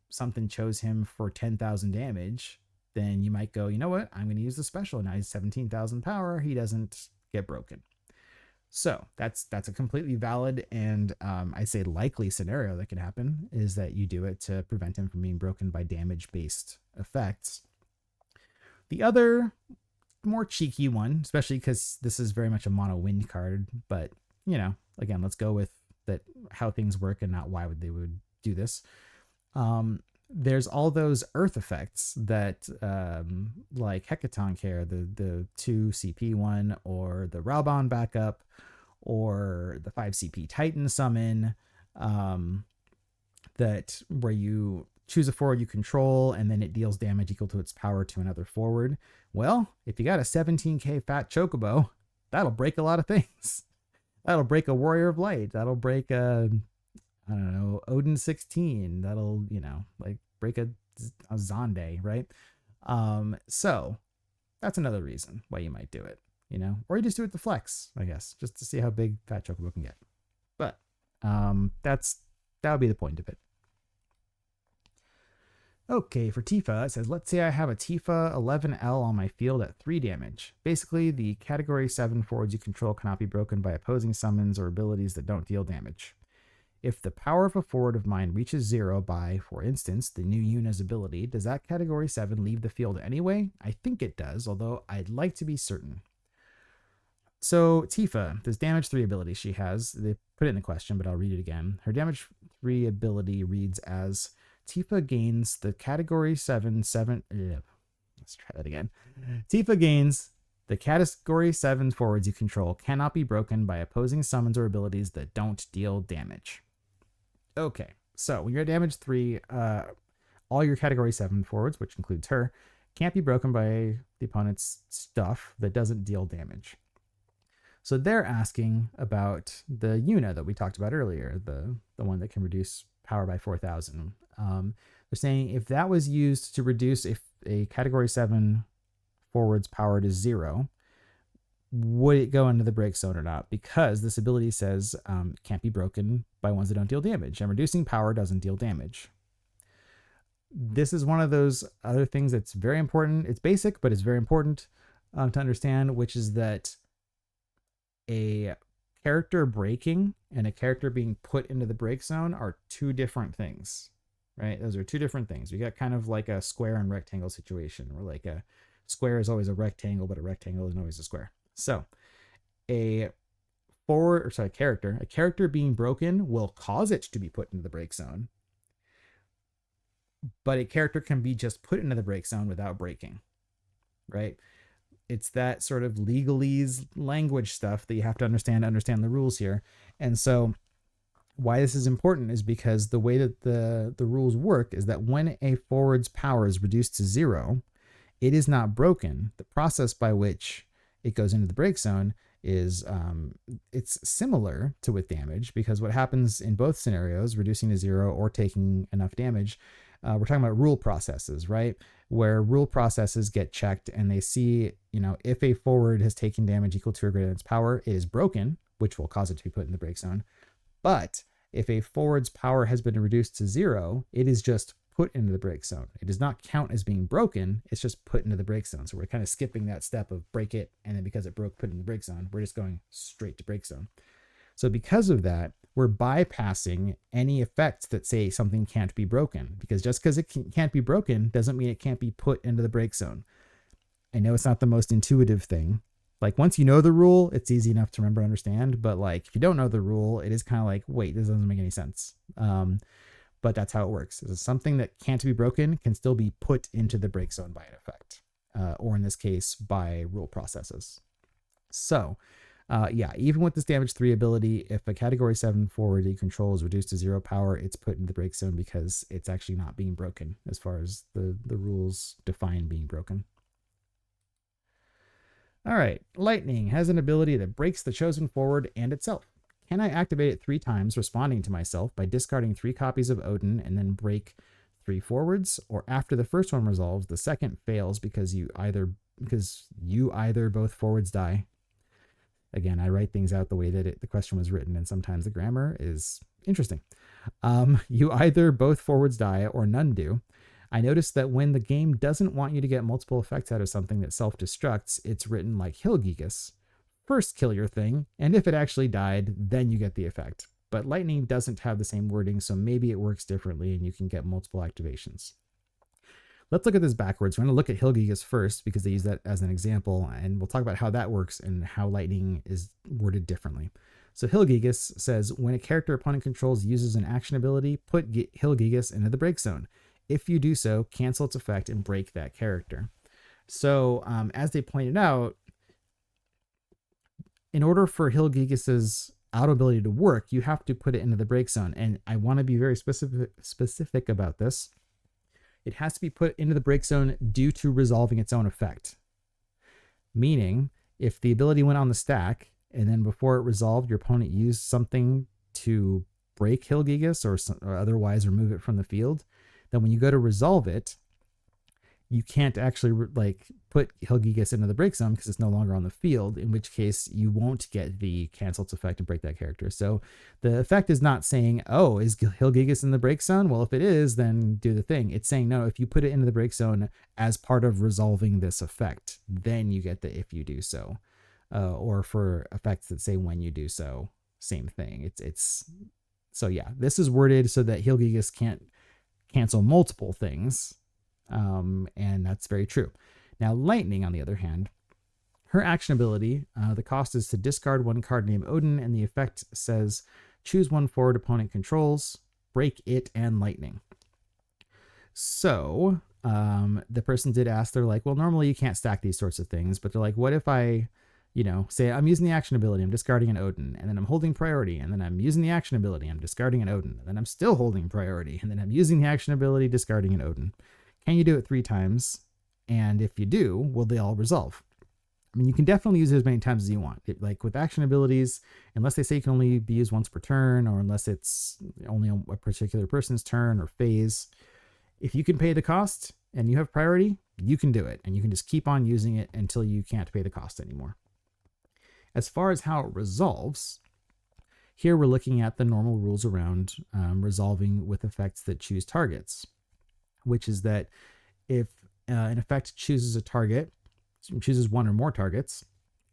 something chose him for 10,000 damage, then you might go, you know what? I'm going to use the special. Now he's 17,000 power. He doesn't get broken. So that's a completely valid and I say likely scenario that can happen is that you do it to prevent him from being broken by damage-based effects. The other more cheeky one, especially because this is very much a mono wind card, but again, let's go with that how things work and not why they would do this. There's all those earth effects that like Hecaton Care, the 2 CP one, or the Raubon backup, or the 5 CP Titan summon, that where you choose a forward you control and then it deals damage equal to its power to another forward. Well, if you got a 17k Fat Chocobo that'll break a lot of things. That'll break a Warrior of Light. That'll break a, I don't know, Odin 16. That'll, like break a Zonde, right? So that's another reason why you might do it, or you just do it to flex, I guess, just to see how big Fat Chocobo can get. But that would be the point of it. Okay, for Tifa, it says, let's say I have a Tifa 11L on my field at 3 damage. Basically, the category 7 forwards you control cannot be broken by opposing summons or abilities that don't deal damage. If the power of a forward of mine reaches 0 by, for instance, the new Yuna's ability, does that category 7 leave the field anyway? I think it does, although I'd like to be certain. So Tifa, this damage 3 ability she has, they put it in the question, but I'll read it again. Her damage 3 ability reads as, Tifa gains the category 7. Let's try that again. Tifa gains the category 7 forwards you control cannot be broken by opposing summons or abilities that don't deal damage. Okay, so when you're at damage 3, all your category 7 forwards, which includes her, can't be broken by the opponent's stuff that doesn't deal damage. So they're asking about the Yuna that we talked about earlier, the one that can reduce power by 4,000. They're saying if that was used to reduce a category 7 forward's power to 0, would it go into the break zone or not? Because this ability says can't be broken by ones that don't deal damage, and reducing power doesn't deal damage. This is one of those other things that's very important. It's basic, but it's very important to understand, which is that a character breaking and a character being put into the break zone are 2 different things, right? Those are 2 different things. We got kind of like a square and rectangle situation, where like a square is always a rectangle, but a rectangle isn't always a square. So a character being broken will cause it to be put into the break zone, but a character can be just put into the break zone without breaking, right? It's that sort of legalese language stuff that you have to understand the rules here. And so why this is important is because the way that the rules work is that when a forward's power is reduced to 0, it is not broken. The process by which it goes into the break zone is it's similar to with damage, because what happens in both scenarios, reducing to 0 or taking enough damage, we're talking about rule processes, right? Where rule processes get checked and they see, if a forward has taken damage equal to or greater than its power, it is broken, which will cause it to be put in the break zone. But if a forward's power has been reduced to 0, it is just put into the break zone. It does not count as being broken. It's just put into the break zone. So we're kind of skipping that step of break it, and then because it broke, put it in the break zone. We're just going straight to break zone. So because of that, we're bypassing any effects that say something can't be broken, because just because it can't be broken doesn't mean it can't be put into the break zone. I know it's not the most intuitive thing. Like, once you know the rule, it's easy enough to remember and understand. But like, if you don't know the rule, it is kind of like, wait, this doesn't make any sense. But that's how it works. It's something that can't be broken can still be put into the break zone by an effect, or in this case, by rule processes. So even with this damage 3 ability, if a category 7 forward you control is reduced to 0 power, it's put in the break zone because it's actually not being broken as far as the rules define being broken. All right, Lightning has an ability that breaks the chosen forward and itself. Can I activate it 3 times, responding to myself by discarding 3 copies of Odin and then break 3 forwards? Or after the first one resolves, the second fails because you either both forwards die? Again, I write things out the way that the question was written, and sometimes the grammar is interesting. You either both forwards die or none do. I noticed that when the game doesn't want you to get multiple effects out of something that self-destructs, it's written like Hilgigas. First kill your thing, and if it actually died, then you get the effect. But Lightning doesn't have the same wording, so maybe it works differently and you can get multiple activations. Let's look at this backwards. We're going to look at Hilgigas first because they use that as an example, and we'll talk about how that works and how Lightning is worded differently. So Hilgigas says, when a character opponent controls uses an action ability, put Hilgigas into the break zone. If you do so, cancel its effect and break that character. So as they pointed out, in order for Hilgigas's auto ability to work, you have to put it into the break zone. And I want to be very specific about this. It has to be put into the break zone due to resolving its own effect. Meaning, If the ability went on the stack, and then before it resolved, your opponent used something to break Hilgigas or otherwise remove it from the field, then when you go to resolve it, you can't actually like put Hilgigas into the break zone because it's no longer on the field, in which case you won't get the cancel effect and break that character. So the effect is not saying, oh, is Hilgigas in the break zone? Well, if it is, then do the thing. It's saying, no, if you put it into the break zone as part of resolving this effect, then you get the if you do so. Or for effects that say when you do so, same thing. It's so yeah, this is worded so that Hilgigas can't cancel multiple things. And that's very true. Now, Lightning, on the other hand, her action ability, the cost is to discard one card named Odin, and the effect says choose one forward opponent controls, break it, and Lightning. So the person did ask, they're like, well, normally you can't stack these sorts of things, but they're like, what if I, say I'm using the action ability, I'm discarding an Odin, and then I'm holding priority, and then I'm using the action ability, I'm discarding an Odin, and then I'm still holding priority, and then I'm using the action ability, discarding an Odin. Can you do it 3 times? And if you do, will they all resolve? I mean, you can definitely use it as many times as you want. Like with action abilities, unless they say it can only be used once per turn, or unless it's only on a particular person's turn or phase, if you can pay the cost and you have priority, you can do it. And you can just keep on using it until you can't pay the cost anymore. As far as how it resolves, here we're looking at the normal rules around resolving with effects that choose targets, which is that if an effect chooses a target, chooses one or more targets,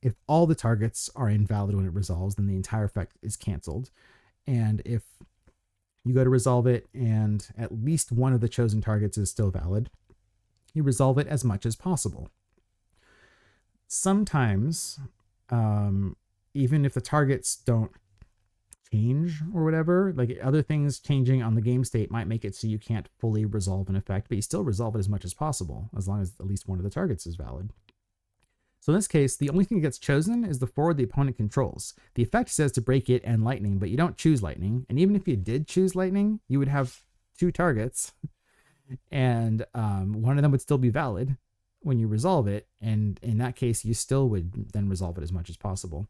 if all the targets are invalid when it resolves, then the entire effect is canceled. And if you go to resolve it and at least one of the chosen targets is still valid, you resolve it as much as possible. Sometimes, even if the targets don't change or whatever, like other things changing on the game state might make it so you can't fully resolve an effect, but you still resolve it as much as possible, as long as at least one of the targets is valid. So in this case, the only thing that gets chosen is the forward the opponent controls. The effect says to break it and Lightning, but you don't choose Lightning. And even if you did choose Lightning, you would have 2 targets, and one of them would still be valid when you resolve it. And in that case, you still would then resolve it as much as possible.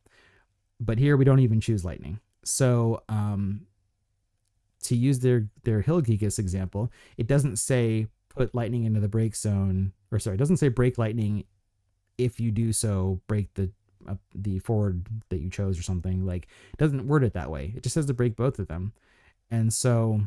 But here we don't even choose Lightning. So to use their Hilgigas example, it doesn't say put Lightning into the break zone, or sorry, it doesn't say break Lightning. If you do so, break the forward that you chose or something. Like, it doesn't word it that way. It just says to break both of them. And so,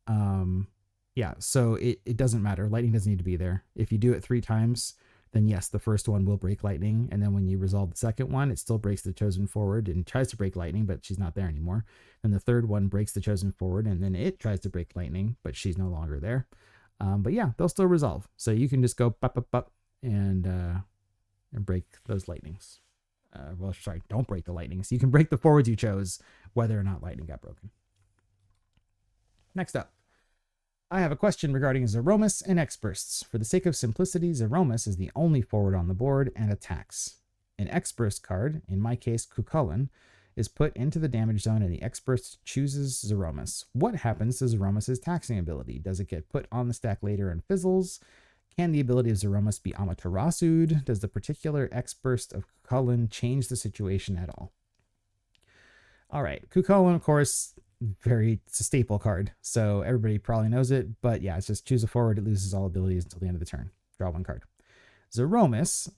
yeah, so it doesn't matter. Lightning doesn't need to be there. If you do it 3 times, then yes, the first one will break Lightning. And then when you resolve the second one, it still breaks the chosen forward and tries to break Lightning, but she's not there anymore. And the third one breaks the chosen forward, and then it tries to break Lightning, but she's no longer there. But yeah, they'll still resolve. So you can just go pop, pop, pop, and break those Lightnings. Well, sorry, don't break the Lightnings. You can break the forwards you chose, whether or not Lightning got broken. Next up, I have a question regarding Zeromus and X-Bursts. For the sake of simplicity, Zeromus is the only forward on the board and attacks. An X-Burst card, in my case Cuchulainn, is put into the damage zone and the X-Burst chooses Zeromus. What happens to Zeromus' taxing ability? Does it get put on the stack later and fizzles? Can the ability of Zeromus be Amaterasu'd? Does the particular X-Burst of Cuchulainn change the situation at all? All right, Cuchulainn, of course, it's a staple card, so everybody probably knows it, but yeah, it's just choose a forward, it loses all abilities until the end of the turn. Draw 1 card. Zeromus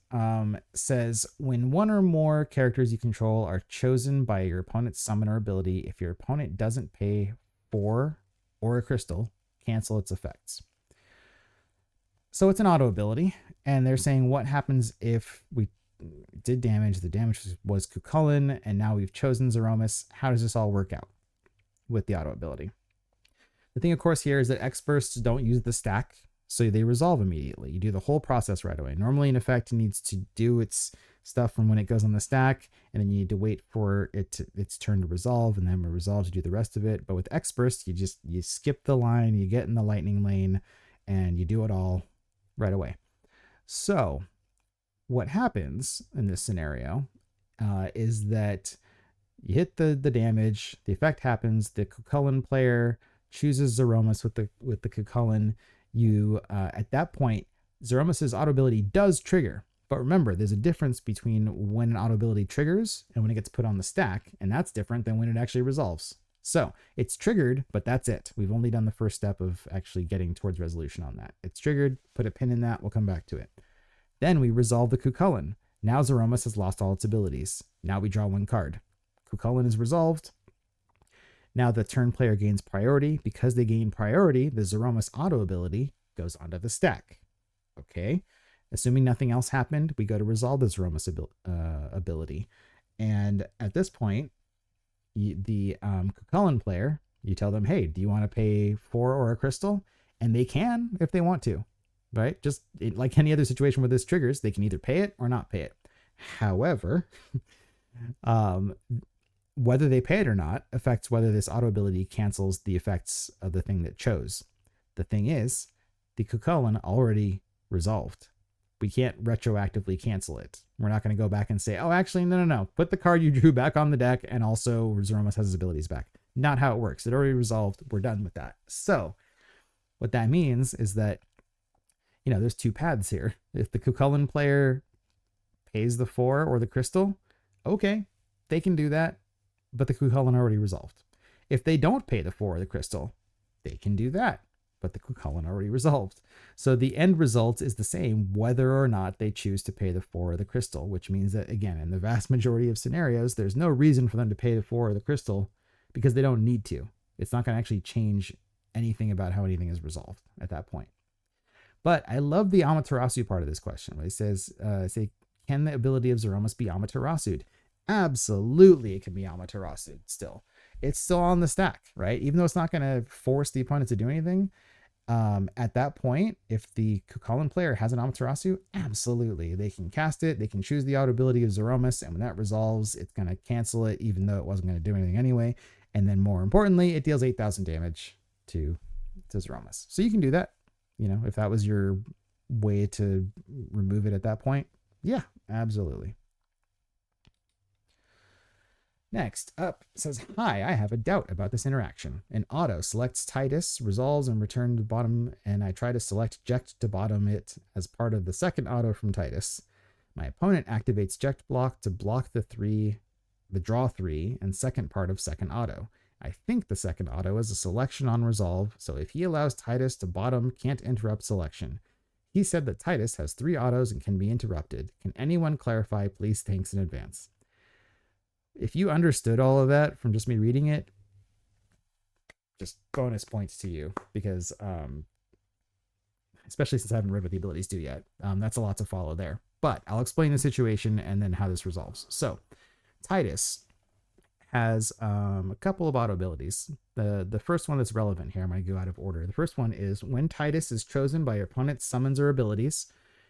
says, when one or more characters you control are chosen by your opponent's summoner ability, if your opponent doesn't pay 4 or a crystal, cancel its effects. So it's an auto ability, and they're saying what happens if we did damage, the damage was Cuchulainn, and now we've chosen Zeromus. How does this all work out with the auto ability? The thing, of course, here is that X-Bursts don't use the stack, so they resolve immediately. You do the whole process right away. Normally, an effect needs to do its stuff from when it goes on the stack, and then you need to wait for its turn to resolve, and then when it resolves, you do the rest of it. But with X-Burst, you skip the line, you get in the lightning lane, and you do it all right away. So what happens in this scenario is that you hit the damage, the effect happens, the Cuchulainn player chooses Zeromus with the Cuchulainn. You at that point, Zeromus's auto ability does trigger, But remember, there's a difference between when an auto ability triggers and when it gets put on the stack, and that's different than when it actually resolves. So it's triggered, but that's it. We've only done the first step of actually getting towards resolution on that. It's triggered, put a pin in that, we'll come back to it. Then we resolve the Cucullin. Now Zeromus has lost all its abilities. Now we draw one card. Cucullin is resolved. Now the turn player gains priority. Because they gain priority, the Zeromus auto ability goes onto the stack. Okay. Assuming nothing else happened, we go to resolve the Zeromus ability. And at this point, the Cucullin player, you tell them, hey, do you want to pay 4 or a crystal? And they can if they want to, right? Just like any other situation where this triggers, they can either pay it or not pay it. However, whether they pay it or not affects whether this auto ability cancels the effects of the thing that chose. The thing is, the Cucullin already resolved. We can't retroactively cancel it. We're not going to go back and say, oh, actually, no. Put the card you drew back on the deck, and also Zeromus has his abilities back. Not how it works. It already resolved. We're done with that. So what that means is that, there's two paths here. If the Cucullin player pays the 4 or the crystal, okay, they can do that, but the Cucullin already resolved. If they don't pay the 4 or the crystal, they can do that, but the Cucullin already resolved. So the end result is the same whether or not they choose to pay the 4 or the crystal, which means that, again, in the vast majority of scenarios, there's no reason for them to pay the 4 or the crystal because they don't need to. It's not going to actually change anything about how anything is resolved at that point. But I love the Amaterasu part of this question, where it says, can the ability of Zeromus be Amaterasu'd? Absolutely, it can be Amaterasu'd still. It's still on the stack, right? Even though it's not going to force the opponent to do anything, at that point, if the Cucullin player has an Amaterasu, absolutely, they can cast it. They can choose the auto ability of Zeromus, and when that resolves, it's going to cancel it, even though it wasn't going to do anything anyway. And then more importantly, it deals 8,000 damage to Zeromus. So you can do that. If that was your way to remove it at that point, yeah, absolutely. Next up says, hi, I have a doubt about this interaction. An auto selects Tidus, resolves, and returns to bottom, and I try to select Jecht to bottom it as part of the second auto from Tidus. My opponent activates Jecht block to block the draw 3 and second part of second auto. I think the second auto is a selection on resolve, so if he allows Tidus to bottom, can't interrupt selection. He said that Tidus has 3 autos and can be interrupted. Can anyone clarify, please? Thanks in advance. If you understood all of that from just me reading it, just bonus points to you, because especially since I haven't read what the abilities do yet, that's a lot to follow there. But I'll explain the situation and then how this resolves. So Tidus has a couple of auto abilities. The first one that's relevant here, I'm going to go out of order. The first one is when Tidus is chosen by your opponent's summons or abilities,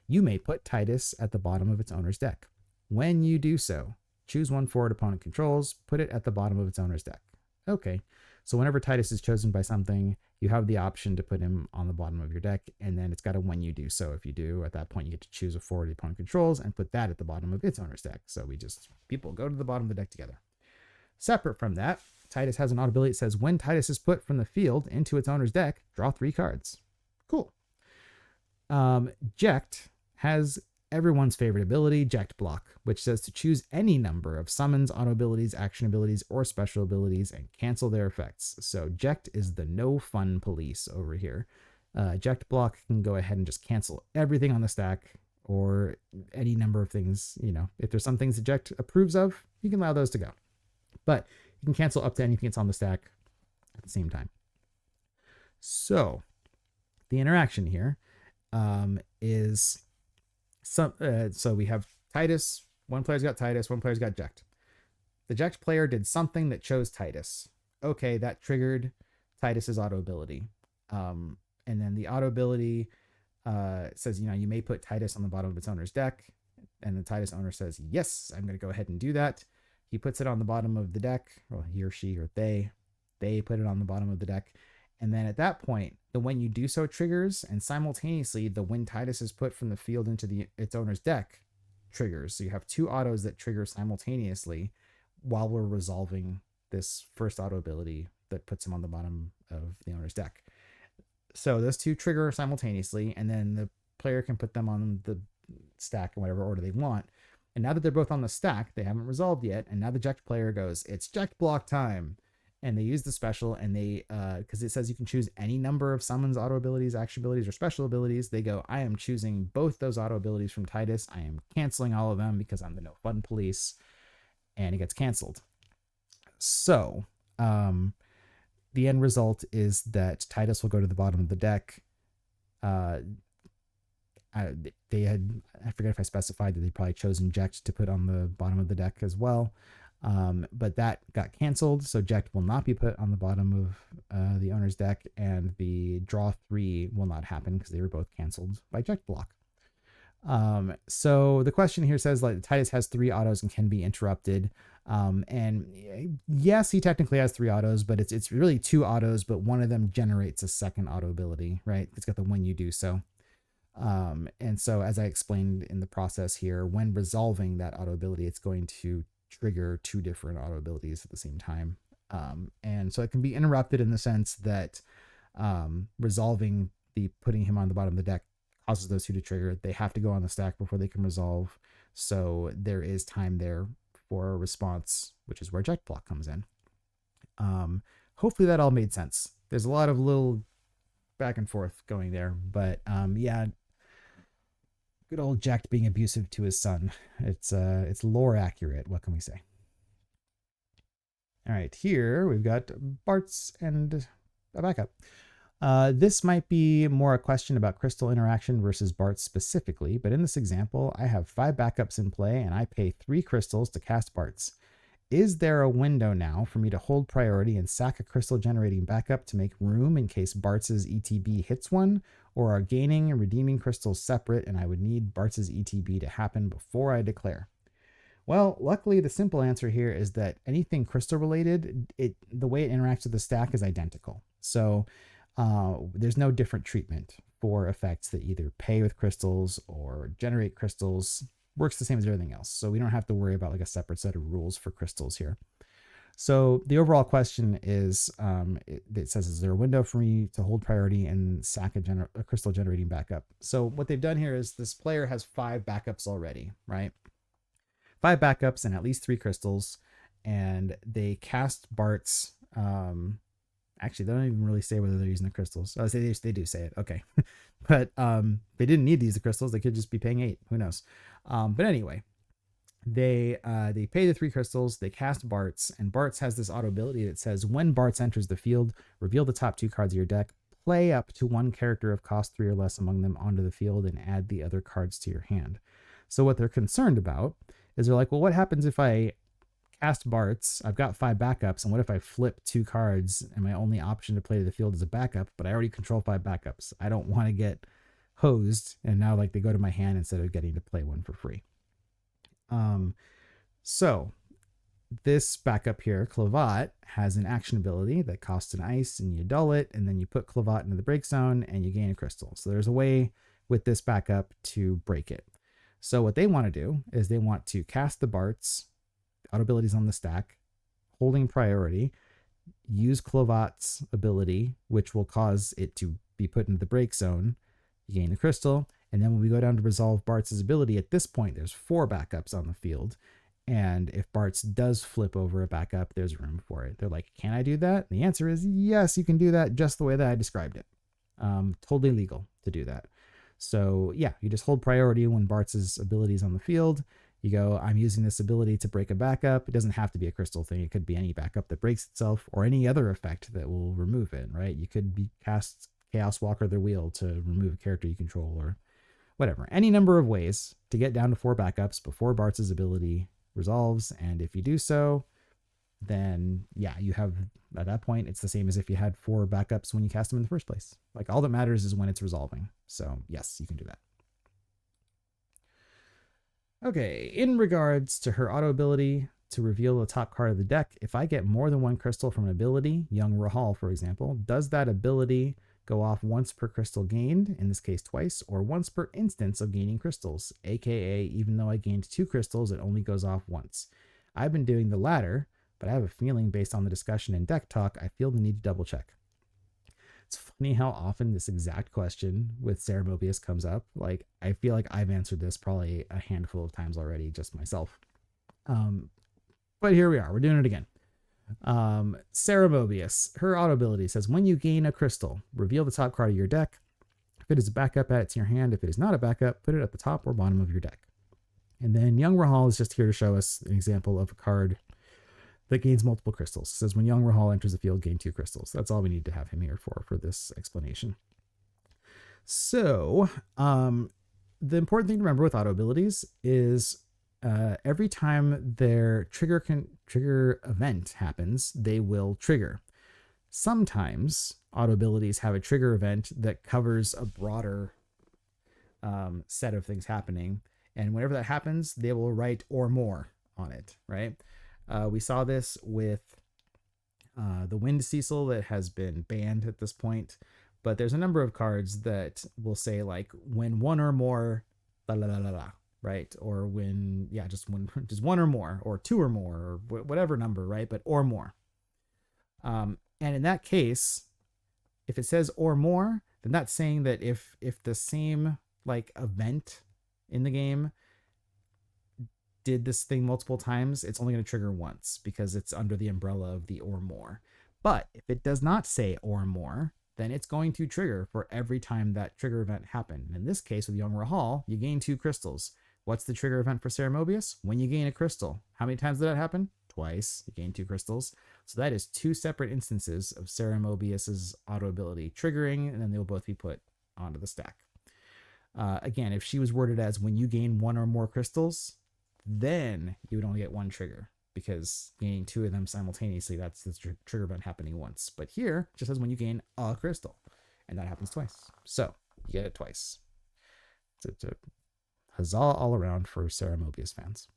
you may put Tidus at the bottom of its owner's deck. When you do so, choose one forward opponent controls, put it at the bottom of its owner's deck. Okay, so whenever Tidus is chosen by something, you have the option to put him on the bottom of your deck, and then it's got a when you do so. If you do, at that point, you get to choose a forward opponent controls and put that at the bottom of its owner's deck. So people go to the bottom of the deck together. Separate from that, Tidus has an auto ability that says when Tidus is put from the field into its owner's deck, draw 3 cards. Cool. Jecht has everyone's favorite ability, Jecht block, which says to choose any number of summons, auto abilities, action abilities, or special abilities and cancel their effects. So Jecht is the no fun police over here. Jecht block can go ahead and just cancel everything on the stack or any number of things. If there's some things that Jecht approves of, you can allow those to go. But you can cancel up to anything that's on the stack at the same time. So the interaction here is so we have Tidus. One player's got Tidus. One player's got Jecht. The Jecht player did something that chose Tidus. Okay, that triggered Tidus's auto ability. And then the auto ability says, you may put Tidus on the bottom of its owner's deck. And the Tidus owner says, yes, I'm going to go ahead and do that. He puts it on the bottom of the deck, or he or she or they put it on the bottom of the deck. And then at that point, the when you do so triggers, and simultaneously the when Tidus is put from the field into its owner's deck triggers. So you have 2 autos that trigger simultaneously while we're resolving this first auto ability that puts him on the bottom of the owner's deck. So those 2 trigger simultaneously, and then the player can put them on the stack in whatever order they want. And now that they're both on the stack, they haven't resolved yet. And now the Jecht player goes, it's Jecht block time. And they use the special, and they, because it says you can choose any number of summons, auto abilities, action abilities, or special abilities. They go, I am choosing both those auto abilities from Tidus. I am canceling all of them because I'm the no fun police. And it gets canceled. So, the end result is that Tidus will go to the bottom of the deck. They had, I forget if I specified that they'd probably chosen Jecht to put on the bottom of the deck as well. But that got canceled, so Jecht will not be put on the bottom of the owner's deck, and the draw 3 will not happen because they were both canceled by Jecht block. So the question here says, like, Tidus has 3 autos and can be interrupted. And yes, he technically has 3 autos, but it's really 2 autos, but one of them generates a second auto ability, right? It's got the when you do so. And so as I explained in the process here, when resolving that auto ability, it's going to trigger 2 different auto abilities at the same time. And so it can be interrupted in the sense that resolving the putting him on the bottom of the deck causes those 2 to trigger. They have to go on the stack before they can resolve. So there is time there for a response, which is where Jecht block comes in. Hopefully that all made sense. There's a lot of little back and forth going there, but yeah, good old Jecht being abusive to his son. It's lore accurate. What can we say? All right, here we've got Bartz and a backup. This might be more a question about crystal interaction versus Bartz specifically, but in this example, I have 5 backups in play and I pay 3 crystals to cast Bartz. Is there a window now for me to hold priority and sack a crystal generating backup to make room in case Bartz's ETB hits one, or are gaining and redeeming crystals separate and I would need Bartz's ETB to happen before I declare? Well, luckily the simple answer here is that anything crystal related, the way it interacts with the stack is identical. So there's no different treatment for effects that either pay with crystals or generate crystals. Works the same as everything else. So we don't have to worry about like a separate set of rules for crystals here. So the overall question is, it says, is there a window for me to hold priority and sack a crystal generating backup? So what they've done here is this player has 5 backups already, right? 5 backups and at least 3 crystals. And they cast Bartz. Actually, they don't even really say whether they're using the crystals. Oh, they do say it. Okay. But they didn't need these crystals. They could just be paying 8. Who knows? But anyway, they pay the 3 crystals. They cast Bartz, and Bartz has this auto ability that says, when Bartz enters the field, reveal the top 2 cards of your deck, play up to 1 character of cost 3 or less among them onto the field, and add the other cards to your hand. So what they're concerned about is they're like, well, what happens if I cast Bartz? I've got 5 backups, and what if I flip 2 cards and my only option to play to the field is a backup, but I already control 5 backups? I don't want to get hosed, and now like they go to my hand instead of getting to play one for free. So this backup here, Clavat, has an action ability that costs an ice, and you dull it, and then you put Clavat into the break zone and you gain a crystal. So there's a way with this backup to break it. So what they want to do is they want to cast the Bartz, auto abilities on the stack, holding priority, use Clavat's ability, which will cause it to be put into the break zone. You gain the crystal, and then when we go down to resolve Bartz's ability, at this point, there's 4 backups on the field. And if Bartz does flip over a backup, there's room for it. They're like, can I do that? And the answer is yes, you can do that just the way that I described it. Totally legal to do that. So yeah, you just hold priority when Bartz's ability is on the field. You go, I'm using this ability to break a backup. It doesn't have to be a crystal thing. It could be any backup that breaks itself or any other effect that will remove it, right? You could be cast Chaos Walker the Wheel to remove a character you control or whatever. Any number of ways to get down to 4 backups before Bartz's ability resolves. And if you do so, then yeah, you have, at that point, it's the same as if you had 4 backups when you cast them in the first place. Like, all that matters is when it's resolving. So yes, you can do that. Okay, in regards to her auto ability to reveal the top card of the deck, if I get more than 1 crystal from an ability, Young Rahal, for example, does that ability go off once per crystal gained, in this case twice, or once per instance of gaining crystals, aka even though I gained 2 crystals, it only goes off once? I've been doing the latter, but I have a feeling based on the discussion in deck talk, I feel the need to double check. It's funny how often this exact question with Zeromus comes up. Like, I feel like I've answered this probably a handful of times already, just myself. But here we are. We're doing it again. Zeromus, her auto ability says, when you gain a crystal, reveal the top card of your deck. If it is a backup, add it to your hand. If it is not a backup, put it at the top or bottom of your deck. And then Young Rahal is just here to show us an example of a card that gains multiple crystals. It says when Young Rahal enters the field, gain 2 crystals. That's all we need to have him here for this explanation. So the important thing to remember with auto abilities is every time their trigger event happens, they will trigger. Sometimes auto abilities have a trigger event that covers a broader set of things happening. And whenever that happens, they will write or more on it, right? We saw this with the Wind Cecil that has been banned at this point. But there's a number of cards that will say, like, when one or more, la la la la la, right? Or when, yeah, just one or more, or 2 or more, or whatever number, right? But or more. And in that case, if it says or more, then that's saying that if the same like event in the game did this thing multiple times, it's only going to trigger once because it's under the umbrella of the or more. But if it does not say or more, then it's going to trigger for every time that trigger event happened. In this case, with Young Rahal, you gain 2 crystals. What's the trigger event for Zeromus? When you gain a crystal. How many times did that happen? Twice. You gain 2 crystals. So that is 2 separate instances of Zeromus's auto ability triggering, and then they'll both be put onto the stack. Again, if she was worded as when you gain 1 or more crystals, then you would only get 1 trigger, because gaining 2 of them simultaneously, that's the trigger event happening once. But here, it just says when you gain a crystal, and that happens twice. So you get it twice. It's a huzzah all around for Zeromus fans.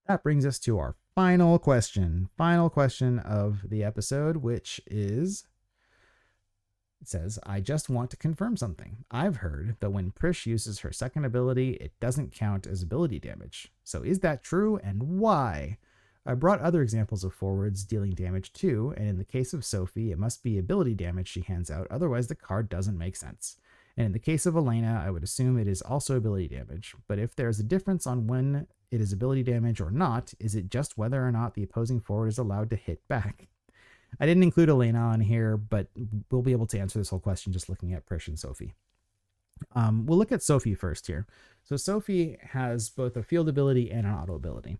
That brings us to our final question of the episode, which is, it says, I just want to confirm something. I've heard that when Prishe uses her second ability, it doesn't count as ability damage. So is that true, and why? I brought other examples of forwards dealing damage too, and in the case of Sophie, it must be ability damage she hands out, otherwise the card doesn't make sense. And in the case of Elena, I would assume it is also ability damage, but if there's a difference on when it is ability damage or not, is it just whether or not the opposing forward is allowed to hit back? I didn't include Elena on here, but we'll be able to answer this whole question just looking at Prishe and Sophie. We'll look at Sophie first here. So Sophie has both a field ability and an auto ability.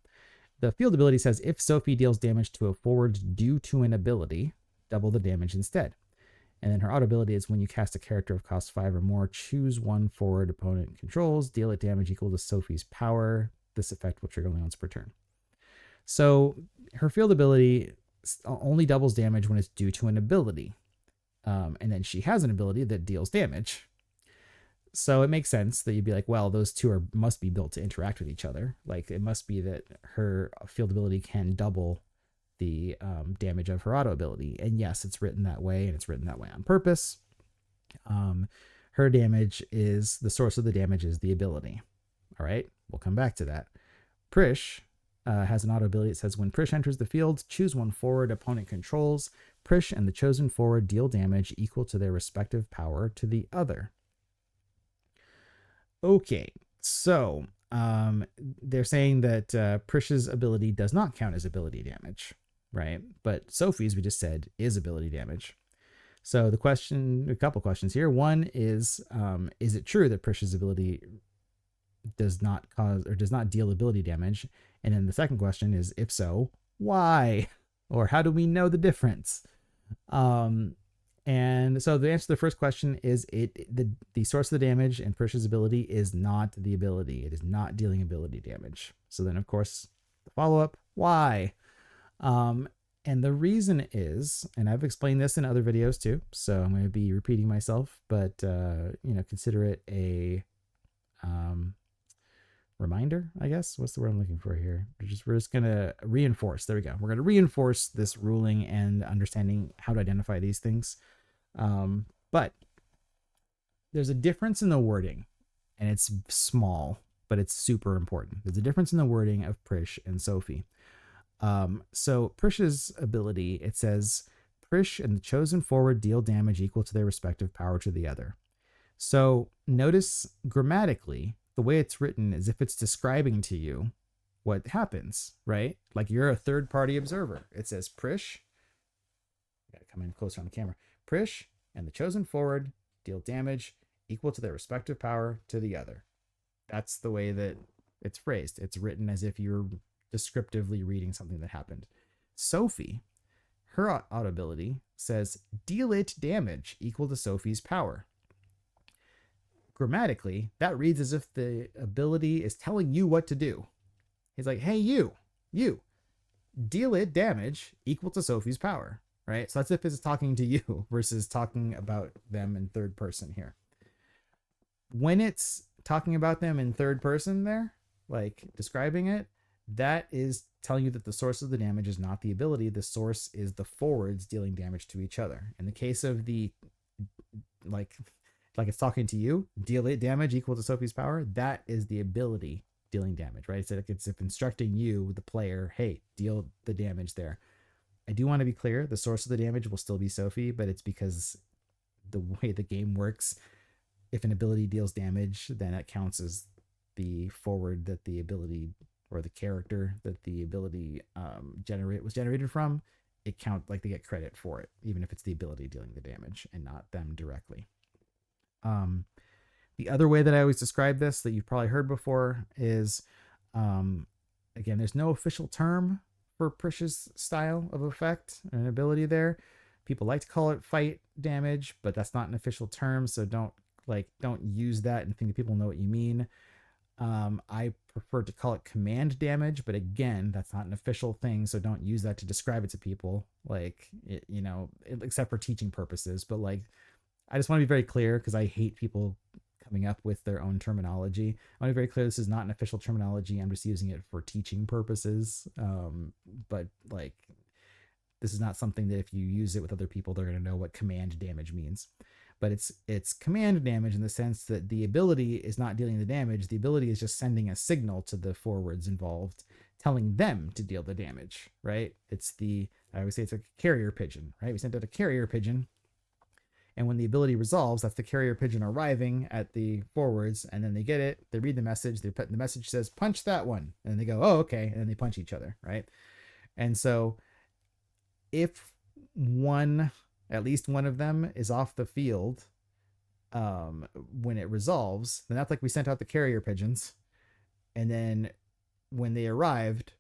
The field ability says if Sophie deals damage to a forward due to an ability, double the damage instead. And then her auto ability is when you cast a character of cost 5 or more, choose one forward opponent controls, deal it damage equal to Sophie's power. This effect will trigger only once per turn. So her field ability only doubles damage when it's due to an ability. And then she has an ability that deals damage. So it makes sense that you'd be like, well, those two must be built to interact with each other. Like, it must be that her field ability can double the damage of her auto ability. And yes, it's written that way, and it's written that way on purpose. Her damage is, the source of the damage is the ability. All right, we'll come back to that. Prishe has an auto ability that says when Prishe enters the field, choose one forward opponent controls. Prishe and the chosen forward deal damage equal to their respective power to the other. Okay, so they're saying that Prishe's ability does not count as ability damage, right? But Sophie's, we just said, is ability damage. So the question, a couple questions here. One is it true that Prishe's ability does not cause or does not deal ability damage? And then the second question is, if so, why? Or how do we know the difference? And so the answer to the first question is the source of the damage in Prishe's ability is not the ability. It is not dealing ability damage. So then, of course, the follow-up, why? And the reason is, and I've explained this in other videos too, so I'm going to be repeating myself, but consider it a reminder, I guess. What's the word I'm looking for here? We're just going to reinforce. There we go. We're going to reinforce this ruling and understanding how to identify these things. But there's a difference in the wording, and it's small, but it's super important. There's a difference in the wording of Prishe and Sophie. So Prishe's ability, it says Prishe and the chosen forward deal damage equal to their respective power to the other. So notice grammatically, the way it's written is if it's describing to you what happens, right? Like you're a third party observer. It says Prishe, gotta come in closer on the camera. Prishe and the chosen forward deal damage equal to their respective power to the other. That's the way that it's phrased. It's written as if you're descriptively reading something that happened. Sophie, her auto ability says deal it damage equal to Sophie's power. Grammatically, that reads as if the ability is telling you what to do. He's like, hey, you, deal it damage equal to Sophie's power, right? So that's if it's talking to you versus talking about them in third person here. When it's talking about them in third person there, like describing it, that is telling you that the source of the damage is not the ability. The source is the forwards dealing damage to each other. In the case of the, like it's talking to you, deal it damage equal to Sophie's power, that is the ability dealing damage, right? It's if instructing you, the player, hey, deal the damage there. I do want to be clear, the source of the damage will still be Sophie, but it's because the way the game works, if an ability deals damage, then it counts as the forward that the ability or the character that the ability was generated from. It count like they get credit for it, even if it's the ability dealing the damage and not them directly. The other way that I always describe this that you've probably heard before is, again, there's no official term for Prishe's style of effect and ability there. People like to call it fight damage, but that's not an official term, so don't use that and think that people know what you mean. I prefer to call it command damage, but again, that's not an official thing, so don't use that to describe it to people, except for teaching purposes. But I just want to be very clear because I hate people coming up with their own terminology. I want to be very clear, this is not an official terminology. I'm just using it for teaching purposes. But this is not something that if you use it with other people, they're going to know what command damage means. But it's command damage in the sense that the ability is not dealing the damage. The ability is just sending a signal to the forwards involved, telling them to deal the damage, right? I always say it's a carrier pigeon, right? We sent out a carrier pigeon, and when the ability resolves, that's the carrier pigeon arriving at the forwards, and then they get it, they read the message, the message says, punch that one, and they go, oh, okay, and then they punch each other, right? And so if at least one of them is off the field when it resolves, then that's like we sent out the carrier pigeons, and then when they arrived,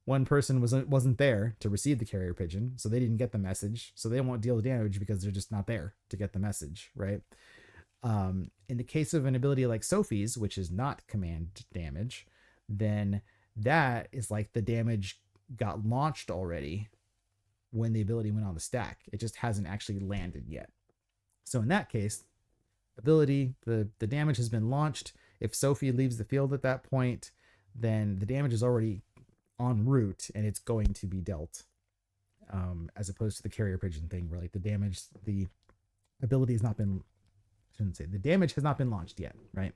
one person wasn't there to receive the carrier pigeon, so they didn't get the message, so they won't deal the damage because they're just not there to get the message, right? In the case of an ability like Sophie's, which is not command damage, then that is like the damage got launched already when the ability went on the stack. It just hasn't actually landed yet. So in that case, ability, the damage has been launched. If Sophie leaves the field at that point, then the damage is already en route and it's going to be dealt, as opposed to the carrier pigeon thing where the ability has not been, the damage has not been launched yet, right?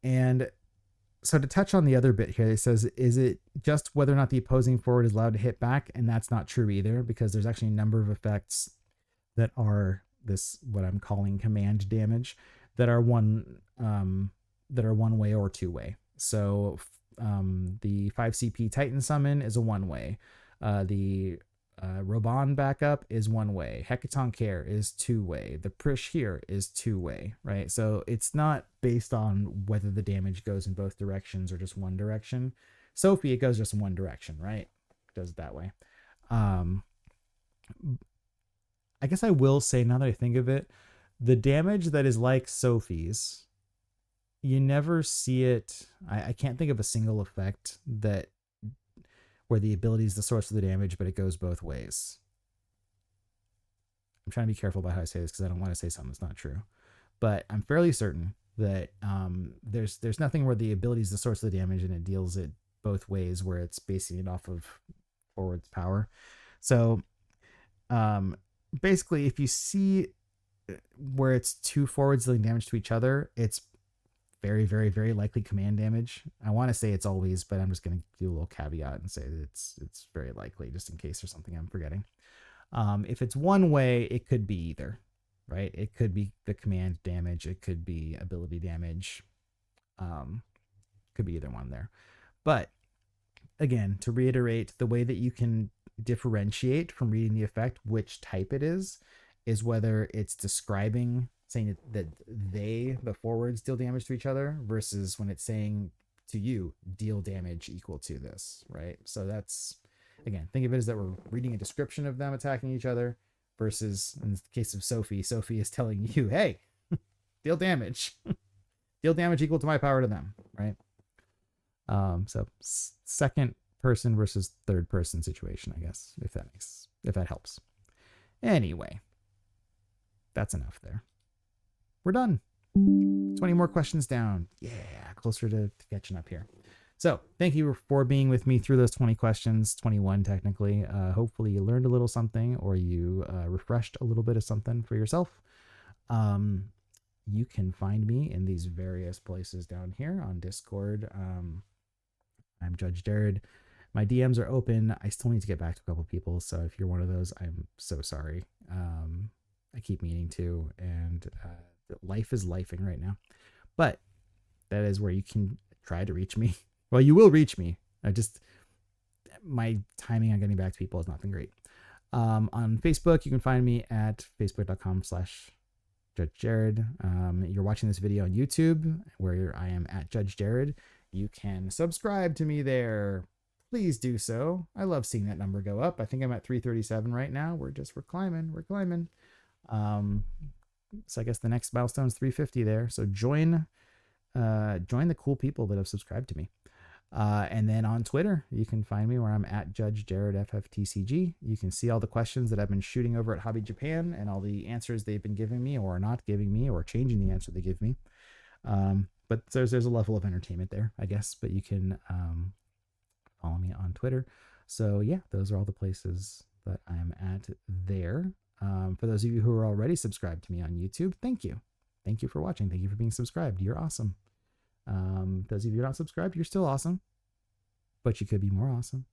And so to touch on the other bit here, it says, is it just whether or not the opposing forward is allowed to hit back? And that's not true either, because there's actually a number of effects that are what I'm calling command damage that are one way or two way. So the 5 CP Titan summon is a one way. The Roban backup is one way. Hecaton Care is two way. The Prishe here is two way, right? So it's not based on whether the damage goes in both directions or just one direction. Sophie, it goes just in one direction, right? It does it that way. I guess I will say, now that I think of it, the damage that is like Sophie's, you never see it. I can't think of a single effect where the ability is the source of the damage, but it goes both ways. I'm trying to be careful about how I say this because I don't want to say something that's not true. But I'm fairly certain that there's nothing where the ability is the source of the damage and it deals it both ways, where it's basing it off of forward's power. So basically, if you see where it's two forwards dealing damage to each other, it's very, very, very likely command damage. I want to say it's always, but I'm just going to do a little caveat and say that it's very likely, just in case there's something I'm forgetting. If it's one way, it could be either, right? It could be the command damage. It could be ability damage. Could be either one there. But again, to reiterate, the way that you can differentiate from reading the effect which type it is whether it's describing, saying that they, the forwards, deal damage to each other, versus when it's saying to you, deal damage equal to this, right? So that's, again, think of it as that we're reading a description of them attacking each other, versus in the case of Sophie is telling you, hey, deal damage. Deal damage equal to my power to them, right? So second person versus third person situation, I guess, if that helps. Anyway, that's enough there. We're done. 20 more questions down. Yeah, closer to catching up here. So thank you for being with me through those 20 questions, 21 technically. Hopefully you learned a little something, or you refreshed a little bit of something for yourself. You can find me in these various places down here on Discord. I'm Judge Jared. My DMs are open. I still need to get back to a couple people, so if you're one of those, I'm so sorry. I keep meaning to, and life is lifing right now. But that is where you can try to reach me. Well, you will reach me. My timing on getting back to people has not been great. On Facebook, you can find me at facebook.com/Judge Jared. You're watching this video on YouTube, where I am at Judge Jared. You can subscribe to me there. Please do so. I love seeing that number go up. I think I'm at 337 right now. We're climbing. So I guess the next milestone is 350 there. So join the cool people that have subscribed to me. And then on Twitter, you can find me where I'm at Judge Jared FFTCG. You can see all the questions that I've been shooting over at Hobby Japan and all the answers they've been giving me or not giving me, or changing the answer they give me. But there's a level of entertainment there, I guess. But you can follow me on Twitter. So yeah, those are all the places that I'm at there. For those of you who are already subscribed to me on YouTube, thank you. Thank you for watching. Thank you for being subscribed. You're awesome. Those of you who are not subscribed, you're still awesome, but you could be more awesome.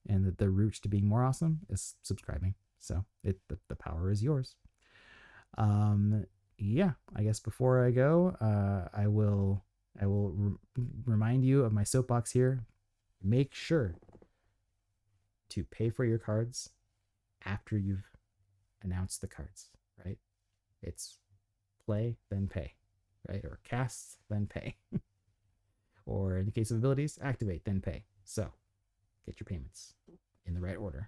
And the route to being more awesome is subscribing. So the power is yours. Yeah, I guess before I go, I will remind you of my soapbox here. Make sure to pay for your cards after you've announced the cards, right? It's play, then pay, right? Or cast, then pay. Or in the case of abilities, activate, then pay. So get your payments in the right order.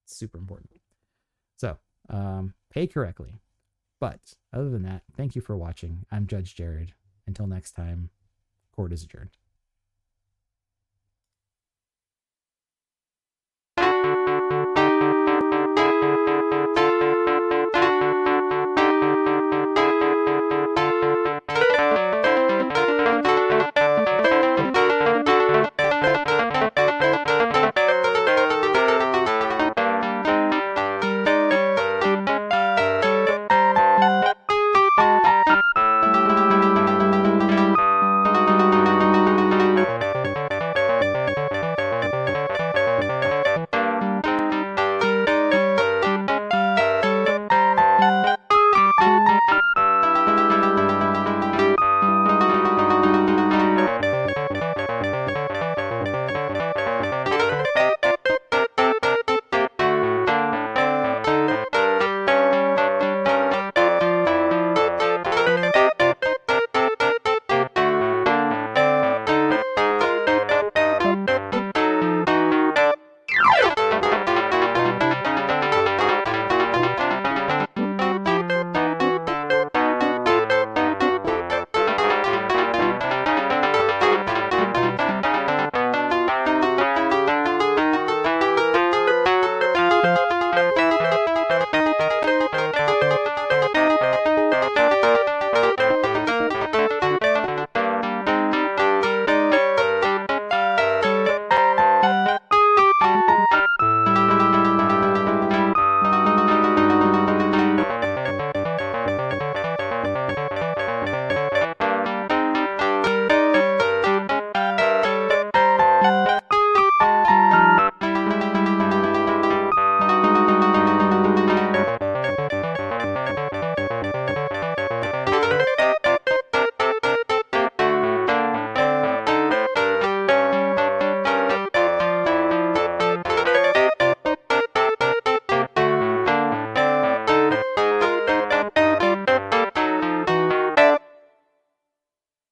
It's super important. So pay correctly. But other than that, thank you for watching. I'm Judge Jared. Until next time, court is adjourned.